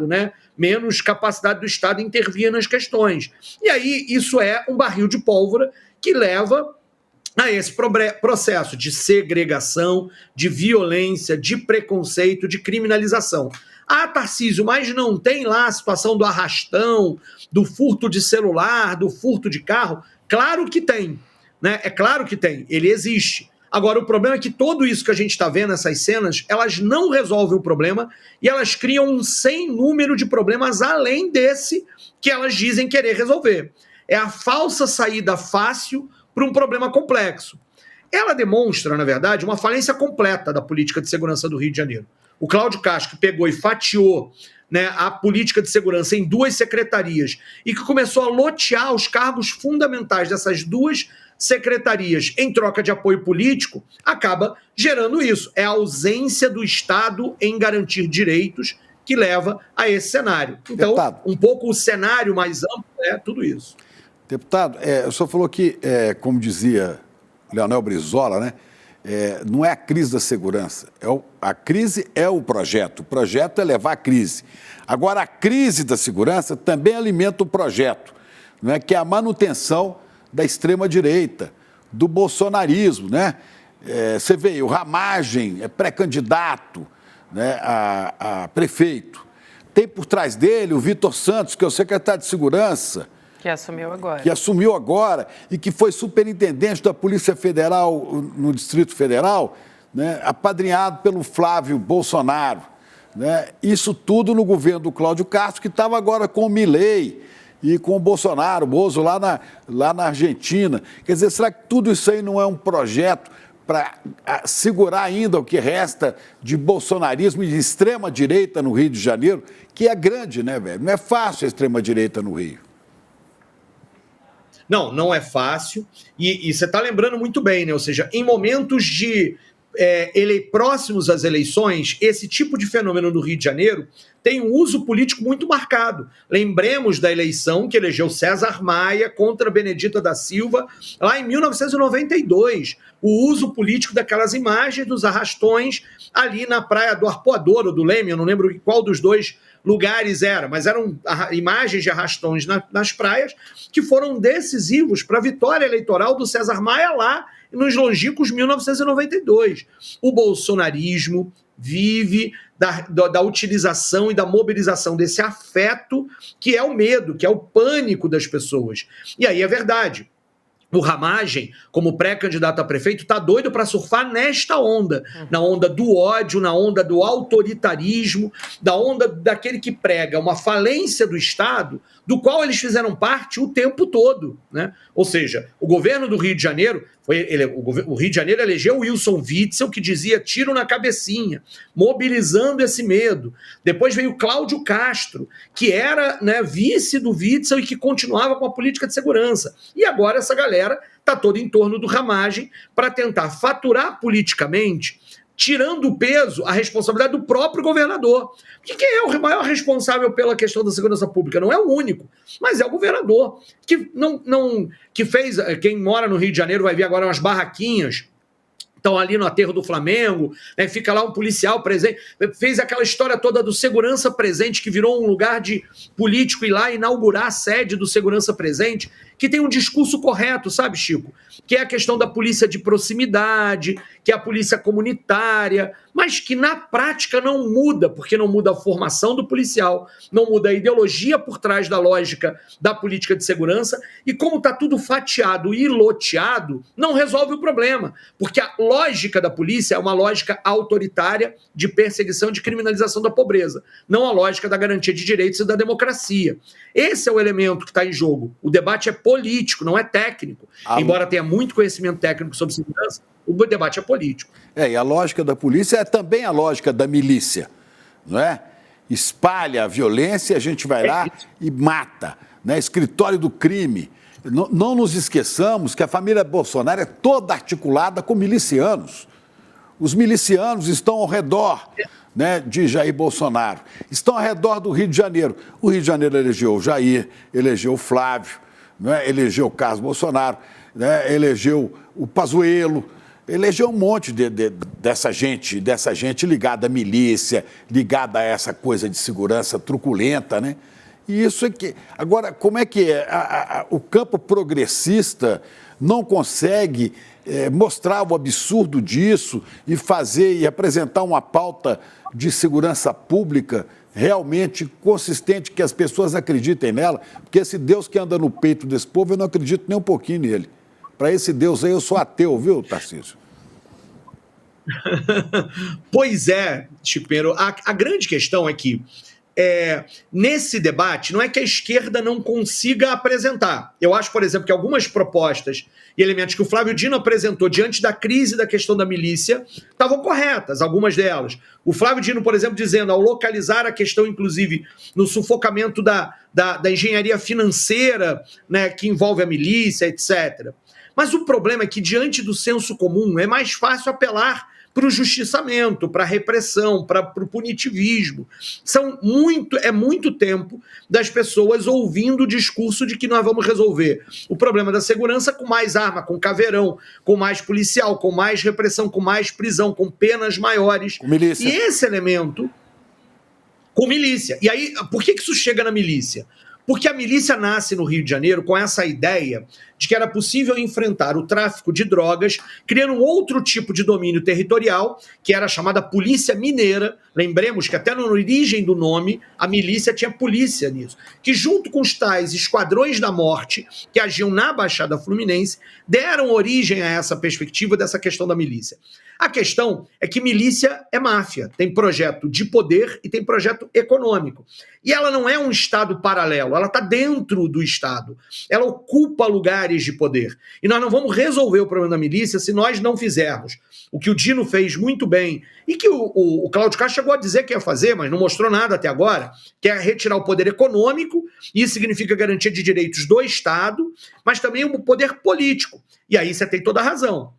né? Menos capacidade do Estado intervir nas questões. E aí isso é um barril de pólvora que leva a esse processo de segregação, de violência, de preconceito, de criminalização. Ah, Tarcísio, mas não tem lá a situação do arrastão, do furto de celular, do furto de carro? Claro que tem, né? É claro que tem, ele existe. Agora, o problema é que tudo isso que a gente está vendo, essas cenas, elas não resolvem o problema e elas criam um sem número de problemas além desse que elas dizem querer resolver. É a falsa saída fácil para um problema complexo. Ela demonstra, na verdade, uma falência completa da política de segurança do Rio de Janeiro. O Cláudio Castro pegou e fatiou, né, a política de segurança em 2 secretarias e que começou a lotear os cargos fundamentais dessas 2 secretarias em troca de apoio político, acaba gerando isso. É a ausência do Estado em garantir direitos que leva a esse cenário. Então, deputado, um pouco o cenário mais amplo é tudo isso. Deputado, o senhor falou que, como dizia Leonel Brizola, né? Não é a crise da segurança, a crise é o projeto é levar a crise. Agora, a crise da segurança também alimenta o projeto, né, que é a manutenção da extrema-direita, do bolsonarismo. Né? Você vê, o Ramagem é pré-candidato, né, a prefeito. Tem por trás dele o Vitor Santos, que é o secretário de Segurança, que assumiu agora e que foi superintendente da Polícia Federal no Distrito Federal, né, apadrinhado pelo Flávio Bolsonaro. Né? Isso tudo no governo do Cláudio Castro, que estava agora com o Milei e com o Bolsonaro, o Bozo lá na Argentina. Quer dizer, será que tudo isso aí não é um projeto para segurar ainda o que resta de bolsonarismo e de extrema-direita no Rio de Janeiro, que é grande, né, velho? Não é fácil a extrema-direita no Rio. Não é fácil, e você está lembrando muito bem, né? Ou seja, em momentos de próximos às eleições, esse tipo de fenômeno no Rio de Janeiro tem um uso político muito marcado. Lembremos da eleição que elegeu César Maia contra Benedita da Silva, lá em 1992. O uso político daquelas imagens dos arrastões ali na praia do Arpoador ou do Leme, eu não lembro qual dos 2 lugares era, mas eram imagens de arrastões nas praias que foram decisivos para a vitória eleitoral do César Maia lá nos longínquos 1992. O bolsonarismo vive da utilização e da mobilização desse afeto que é o medo, que é o pânico das pessoas. E aí é verdade. O Ramagem, como pré-candidato a prefeito, está doido para surfar nesta onda. Na onda do ódio, na onda do autoritarismo, da onda daquele que prega uma falência do Estado, do qual eles fizeram parte o tempo todo. Né? Ou seja, o governo do Rio de Janeiro, o Rio de Janeiro elegeu o Wilson Witzel, que dizia tiro na cabecinha, mobilizando esse medo. Depois veio o Cláudio Castro, que era, né, vice do Witzel e que continuava com a política de segurança. E agora essa galera está toda em torno do Ramagem para tentar faturar politicamente, tirando o peso, a responsabilidade do próprio governador. Porque quem é o maior responsável pela questão da segurança pública? Não é o único, mas é o governador, que fez. Quem mora no Rio de Janeiro vai ver agora umas barraquinhas, estão ali no aterro do Flamengo, né, fica lá um policial presente, fez aquela história toda do Segurança Presente, que virou um lugar de político ir lá inaugurar a sede do Segurança Presente, que tem um discurso correto, sabe, Chico? Que é a questão da polícia de proximidade, que é a polícia comunitária, mas que na prática não muda, porque não muda a formação do policial, não muda a ideologia por trás da lógica da política de segurança, e como está tudo fatiado e loteado, não resolve o problema, porque a lógica da polícia é uma lógica autoritária de perseguição e de criminalização da pobreza, não a lógica da garantia de direitos e da democracia. Esse é o elemento que está em jogo. O debate é político, não é técnico. Embora tenha muito conhecimento técnico sobre segurança, o debate é político. E a lógica da polícia é também a lógica da milícia, não é? Espalha a violência, a gente vai lá e mata, né? Escritório do crime. Não nos esqueçamos que a família Bolsonaro é toda articulada com milicianos. Os milicianos estão ao redor, né, de Jair Bolsonaro, estão ao redor do Rio de Janeiro. O Rio de Janeiro elegeu o Jair, elegeu o Flávio, né, elegeu o Carlos Bolsonaro. né? Elegeu o Pazuello, elegeu um monte dessa gente ligada à milícia, ligada a essa coisa de segurança truculenta, né? E isso é que... Agora, como é que o campo progressista não consegue mostrar o absurdo disso e fazer e apresentar uma pauta de segurança pública realmente consistente, que as pessoas acreditem nela? Porque esse Deus que anda no peito desse povo, eu não acredito nem um pouquinho nele. Para esse Deus aí, eu sou ateu, viu, Tarcísio? Pois é, Chico Pinheiro, a grande questão é que nesse debate, não é que a esquerda não consiga apresentar. Eu acho, por exemplo, que algumas propostas e elementos que o Flávio Dino apresentou diante da crise da questão da milícia estavam corretas, algumas delas. O Flávio Dino, por exemplo, dizendo, ao localizar a questão, inclusive, no sufocamento da engenharia financeira, né, que envolve a milícia, etc. Mas o problema é que, diante do senso comum, é mais fácil apelar para o justiçamento, para a repressão, para o punitivismo. É muito tempo das pessoas ouvindo o discurso de que nós vamos resolver o problema da segurança com mais arma, com caveirão, com mais policial, com mais repressão, com mais prisão, com penas maiores. Com milícia. E esse elemento... Com milícia. E aí, por que isso chega na milícia? Porque a milícia nasce no Rio de Janeiro com essa ideia de que era possível enfrentar o tráfico de drogas, criando um outro tipo de domínio territorial, que era a chamada polícia mineira. Lembremos que até na origem do nome, a milícia tinha polícia nisso, que junto com os tais esquadrões da morte, que agiam na Baixada Fluminense, deram origem a essa perspectiva dessa questão da milícia. A questão é que milícia é máfia, tem projeto de poder e tem projeto econômico. E ela não é um Estado paralelo, ela está dentro do Estado. Ela ocupa lugares de poder. E nós não vamos resolver o problema da milícia se nós não fizermos o que o Dino fez muito bem e que o Cláudio Castro chegou a dizer que ia fazer, mas não mostrou nada até agora, que é retirar o poder econômico. Isso significa garantia de direitos do Estado, mas também o poder político. E aí você tem toda a razão.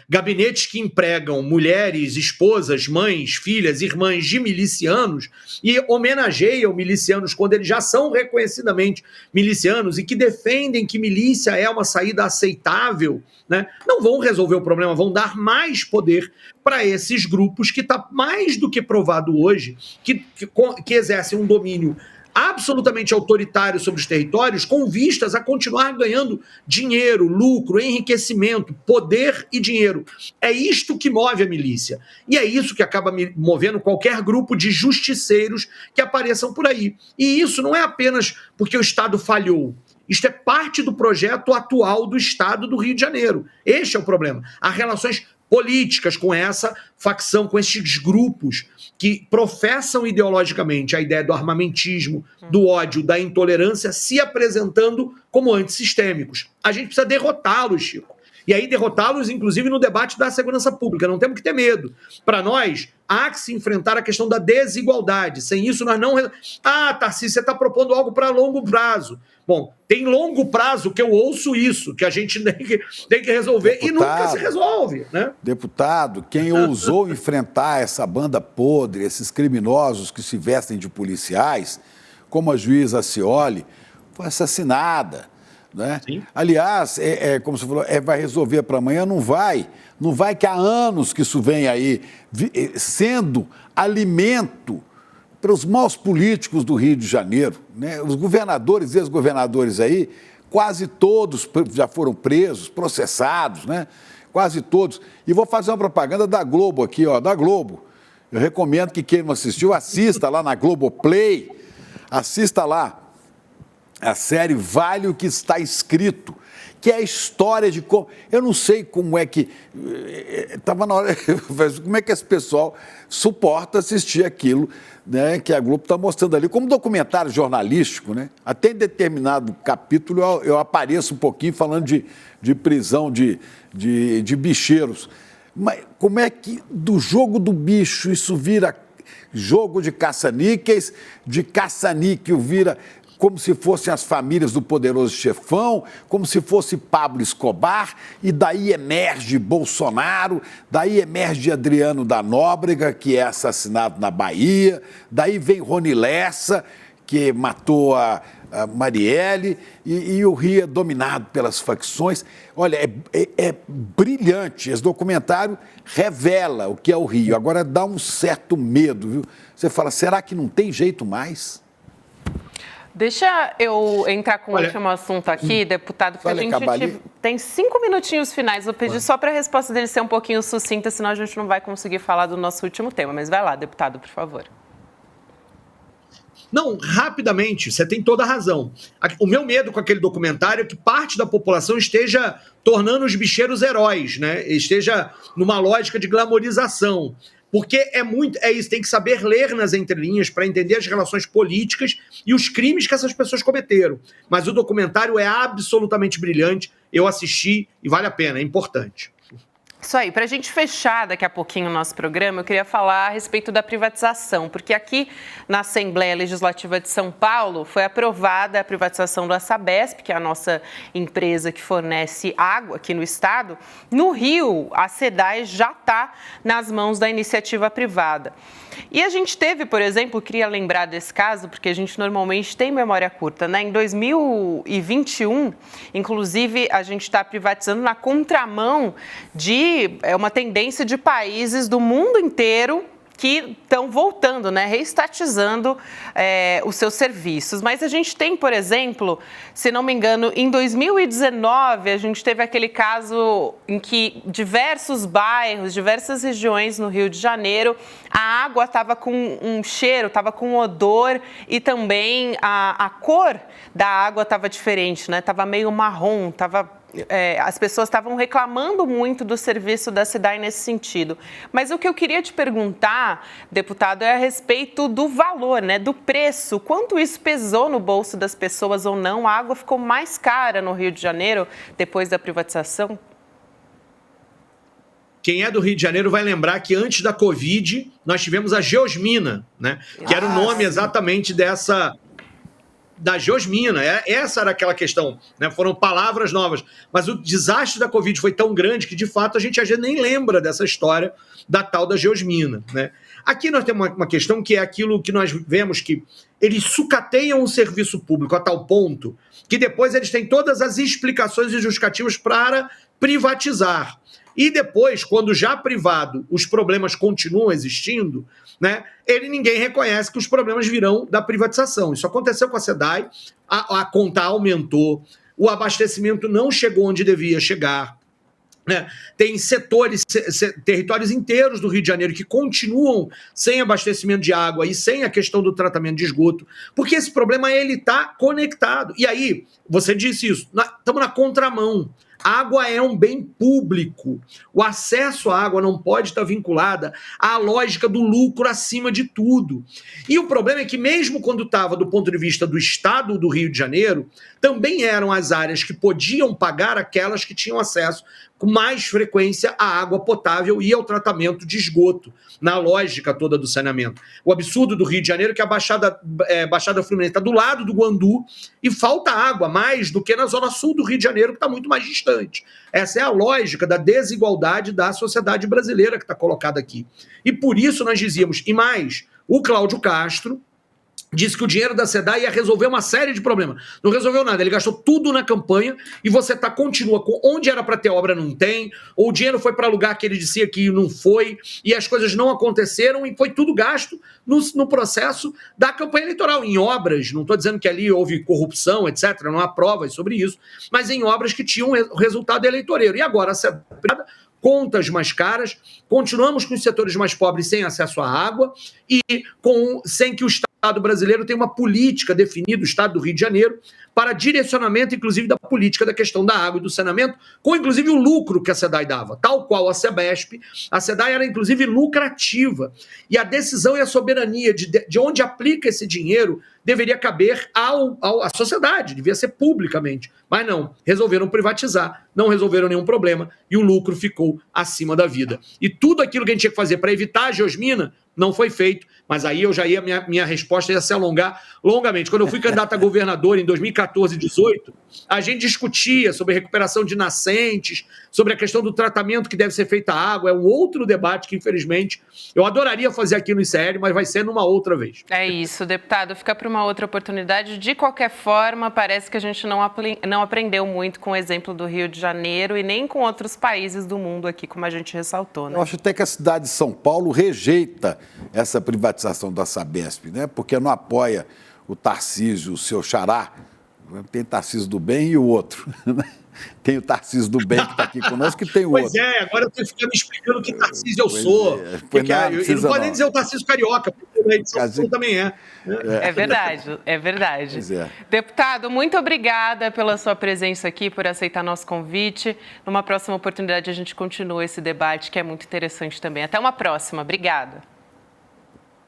Gabinetes que empregam mulheres, esposas, mães, filhas, irmãs de milicianos e homenageiam milicianos quando eles já são reconhecidamente milicianos e que defendem que milícia é uma saída aceitável, né? Não vão resolver o problema, vão dar mais poder para esses grupos que está mais do que provado hoje que exercem um domínio absolutamente autoritário sobre os territórios, com vistas a continuar ganhando dinheiro, lucro, enriquecimento, poder e dinheiro. É isto que move a milícia. E é isso que acaba movendo qualquer grupo de justiceiros que apareçam por aí. E isso não é apenas porque o Estado falhou. Isto é parte do projeto atual do Estado do Rio de Janeiro. Este é o problema. Há relações políticas com essa facção, com esses grupos que professam ideologicamente a ideia do armamentismo, do ódio, da intolerância, se apresentando como antissistêmicos. A gente precisa derrotá-los, Chico. E aí derrotá-los, inclusive, no debate da segurança pública. Não temos que ter medo. Para nós, há que se enfrentar a questão da desigualdade. Sem isso, nós não... Tarcísio, você está propondo algo para longo prazo. Bom, tem longo prazo que eu ouço isso, que a gente tem que resolver. Deputado, e nunca se resolve, né? Deputado, quem ousou enfrentar essa banda podre, esses criminosos que se vestem de policiais, como a juíza Scioli, foi assassinada. Né? Aliás, como você falou, vai resolver para amanhã? Não vai. Não vai, que há anos que isso vem aí sendo alimento para os maus políticos do Rio de Janeiro. Né? Os governadores e ex-governadores aí, quase todos já foram presos, processados, né? Quase todos. E vou fazer uma propaganda da Globo aqui, ó, da Globo. Eu recomendo que quem não assistiu, assista lá na Globoplay, assista lá a série Vale o que está escrito, que é a história de como... Eu não sei como é que... Estava na hora... Como é que esse pessoal suporta assistir aquilo, né, que a Globo está mostrando ali, como documentário jornalístico, né? Até em determinado capítulo eu apareço um pouquinho falando de prisão de bicheiros. Mas como é que do jogo do bicho isso vira jogo de caça-níqueis, de caça-níquel vira... como se fossem as famílias do poderoso chefão, como se fosse Pablo Escobar, e daí emerge Bolsonaro, daí emerge Adriano da Nóbrega, que é assassinado na Bahia, daí vem Rony Lessa, porque matou a Marielle, e o Rio é dominado pelas facções. Olha, é brilhante. Esse documentário revela o que é o Rio. Agora dá um certo medo, viu? Você fala, será que não tem jeito mais? Deixa eu entrar com o último assunto aqui, deputado, porque a gente tem 5 minutinhos finais. Vou pedir só para a resposta dele ser um pouquinho sucinta, senão a gente não vai conseguir falar do nosso último tema. Mas vai lá, deputado, por favor. Não, rapidamente, você tem toda a razão. O meu medo com aquele documentário é que parte da população esteja tornando os bicheiros heróis, né? Esteja numa lógica de glamorização. Porque é isso, tem que saber ler nas entrelinhas para entender as relações políticas e os crimes que essas pessoas cometeram. Mas o documentário é absolutamente brilhante, eu assisti e vale a pena, é importante. Isso aí, para a gente fechar daqui a pouquinho o nosso programa, eu queria falar a respeito da privatização, porque aqui na Assembleia Legislativa de São Paulo foi aprovada a privatização da Sabesp, que é a nossa empresa que fornece água aqui no estado. No Rio, a SEDAI já está nas mãos da iniciativa privada. E a gente teve, por exemplo, queria lembrar desse caso, porque a gente normalmente tem memória curta, né? Em 2021, inclusive, a gente está privatizando na contramão de uma tendência de países do mundo inteiro que estão voltando, né, reestatizando os seus serviços. Mas a gente tem, por exemplo, se não me engano, em 2019, a gente teve aquele caso em que diversos bairros, diversas regiões no Rio de Janeiro, a água estava com um cheiro, estava com um odor e também a cor da água estava diferente, né? Estava meio marrom, as pessoas estavam reclamando muito do serviço da SEDAI nesse sentido. Mas o que eu queria te perguntar, deputado, é a respeito do valor, né, do preço. Quanto isso pesou no bolso das pessoas ou não? A água ficou mais cara no Rio de Janeiro depois da privatização? Quem é do Rio de Janeiro vai lembrar que antes da Covid nós tivemos a Geosmina, né, que era o nome exatamente da Geosmina, essa era aquela questão, né? Foram palavras novas, mas o desastre da Covid foi tão grande que, de fato, a gente às vezes nem lembra dessa história da tal da Geosmina, né? Aqui nós temos uma questão que é aquilo que nós vemos que eles sucateiam o serviço público a tal ponto que depois eles têm todas as explicações e justificativas para privatizar. E depois, quando já privado, os problemas continuam existindo, né? Ninguém reconhece que os problemas virão da privatização. Isso aconteceu com a SEDAI, a conta aumentou, o abastecimento não chegou onde devia chegar, né? Tem territórios inteiros do Rio de Janeiro que continuam sem abastecimento de água e sem a questão do tratamento de esgoto, porque esse problema está conectado. E aí, você disse isso, estamos na contramão. A água é um bem público. O acesso à água não pode estar vinculada à lógica do lucro acima de tudo. E o problema é que mesmo quando estava do ponto de vista do Estado do Rio de Janeiro, também eram as áreas que podiam pagar aquelas que tinham acesso com mais frequência à água potável e ao tratamento de esgoto, na lógica toda do saneamento. O absurdo do Rio de Janeiro é que a Baixada Fluminense está do lado do Guandu e falta água mais do que na zona sul do Rio de Janeiro, que está muito mais distante. Essa é a lógica da desigualdade da sociedade brasileira que está colocada aqui. E por isso nós dizíamos, e mais, o Cláudio Castro disse que o dinheiro da SEDAI ia resolver uma série de problemas. Não resolveu nada, ele gastou tudo na campanha e você continua com onde era para ter obra não tem, ou o dinheiro foi para lugar que ele dizia que não foi, e as coisas não aconteceram e foi tudo gasto no processo da campanha eleitoral, em obras, não estou dizendo que ali houve corrupção, etc., não há provas sobre isso, mas em obras que tinham resultado eleitoreiro. E agora a SEDAI, contas mais caras, continuamos com os setores mais pobres sem acesso à água e sem que o Estado brasileiro tenha uma política definida, o Estado do Rio de Janeiro, para direcionamento, inclusive, da política da questão da água e do saneamento, com, inclusive, o lucro que a SEDAI dava, tal qual a Sabesp. A SEDAI era, inclusive, lucrativa. E a decisão e a soberania de onde aplica esse dinheiro deveria caber à sociedade, devia ser publicamente. Mas não, resolveram privatizar, não resolveram nenhum problema e o lucro ficou acima da vida. E tudo aquilo que a gente tinha que fazer para evitar a Geosmina não foi feito, mas aí eu já minha resposta ia se alongar longamente. Quando eu fui candidato a governador em 2014 e 2018, A gente discutia sobre recuperação de nascentes, sobre a questão do tratamento que deve ser feito à água. É um outro debate que, infelizmente, eu adoraria fazer aqui no ICL, mas vai ser numa outra vez. É isso, deputado. Fica para uma outra oportunidade. De qualquer forma, parece que a gente não aprendeu muito com o exemplo do Rio de Janeiro e nem com outros países do mundo aqui, como a gente ressaltou, né? Eu acho até que a cidade de São Paulo rejeita essa privatização da Sabesp, né? Porque não apoia o Tarcísio, o seu xará. Tem Tarcísio do Bem e o outro. Tem o Tarcísio do Bem que está aqui conosco e tem o outro. Pois é, agora eu tenho que ficar me explicando que Tarcísio eu sou. Pois não, E não pode nem dizer o Tarcísio carioca, porque a São Paulo também é. É verdade, é verdade. Pois é. Deputado, muito obrigada pela sua presença aqui, por aceitar nosso convite. Numa próxima oportunidade a gente continua esse debate, que é muito interessante também. Até uma próxima. Obrigada.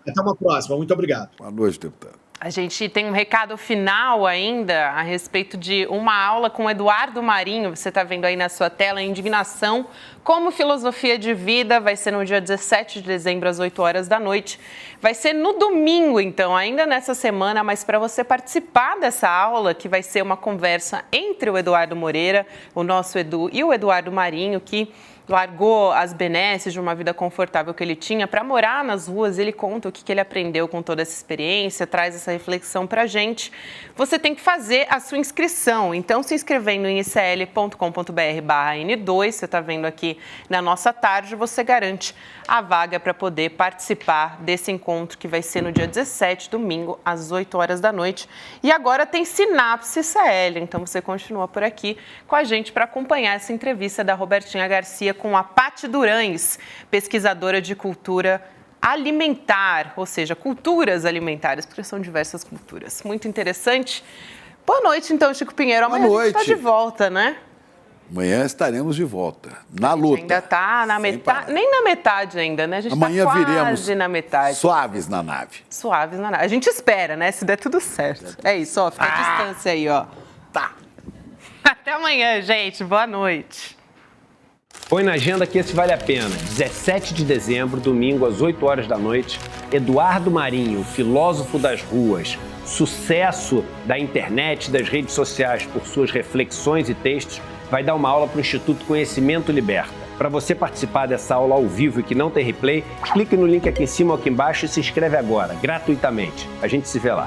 Até uma próxima. Muito obrigado. Boa noite, deputado. A gente tem um recado final ainda a respeito de uma aula com o Eduardo Marinho. Você está vendo aí na sua tela, Indignação como Filosofia de Vida. Vai ser no dia 17 de dezembro, às 8 horas da noite. Vai ser no domingo, então, ainda nessa semana, mas para você participar dessa aula, que vai ser uma conversa entre o Eduardo Moreira, o nosso Edu, e o Eduardo Marinho, que largou as benesses de uma vida confortável que ele tinha para morar nas ruas. Ele conta o que ele aprendeu com toda essa experiência, traz essa reflexão para a gente. Você tem que fazer a sua inscrição. Então, se inscrevendo em icl.com.br/N2, você está vendo aqui na nossa tarde, você garante a vaga para poder participar desse encontro que vai ser no dia 17, domingo, às 8 horas da noite. E agora tem Sinapse ICL, então você continua por aqui com a gente para acompanhar essa entrevista da Robertinha Garcia com a Paty Durães, pesquisadora de cultura alimentar, ou seja, culturas alimentares, porque são diversas culturas. Muito interessante. Boa noite, então, Chico Pinheiro. Amanhã a gente está de volta, né? Amanhã estaremos de volta, na luta. Ainda está na metade, nem na metade ainda, né? A gente amanhã tá quase viremos na metade. Suaves na nave. Suaves na nave. A gente espera, né? Se der tudo certo. É isso, ó. Fica a distância aí, ó. Tá. Até amanhã, gente. Boa noite. Põe na agenda que esse vale a pena. 17 de dezembro, domingo, às 8 horas da noite, Eduardo Marinho, filósofo das ruas, sucesso da internet, das redes sociais por suas reflexões e textos, vai dar uma aula para o Instituto Conhecimento Liberta. Para você participar dessa aula ao vivo e que não tem replay, clique no link aqui em cima ou aqui embaixo e se inscreve agora, gratuitamente. A gente se vê lá.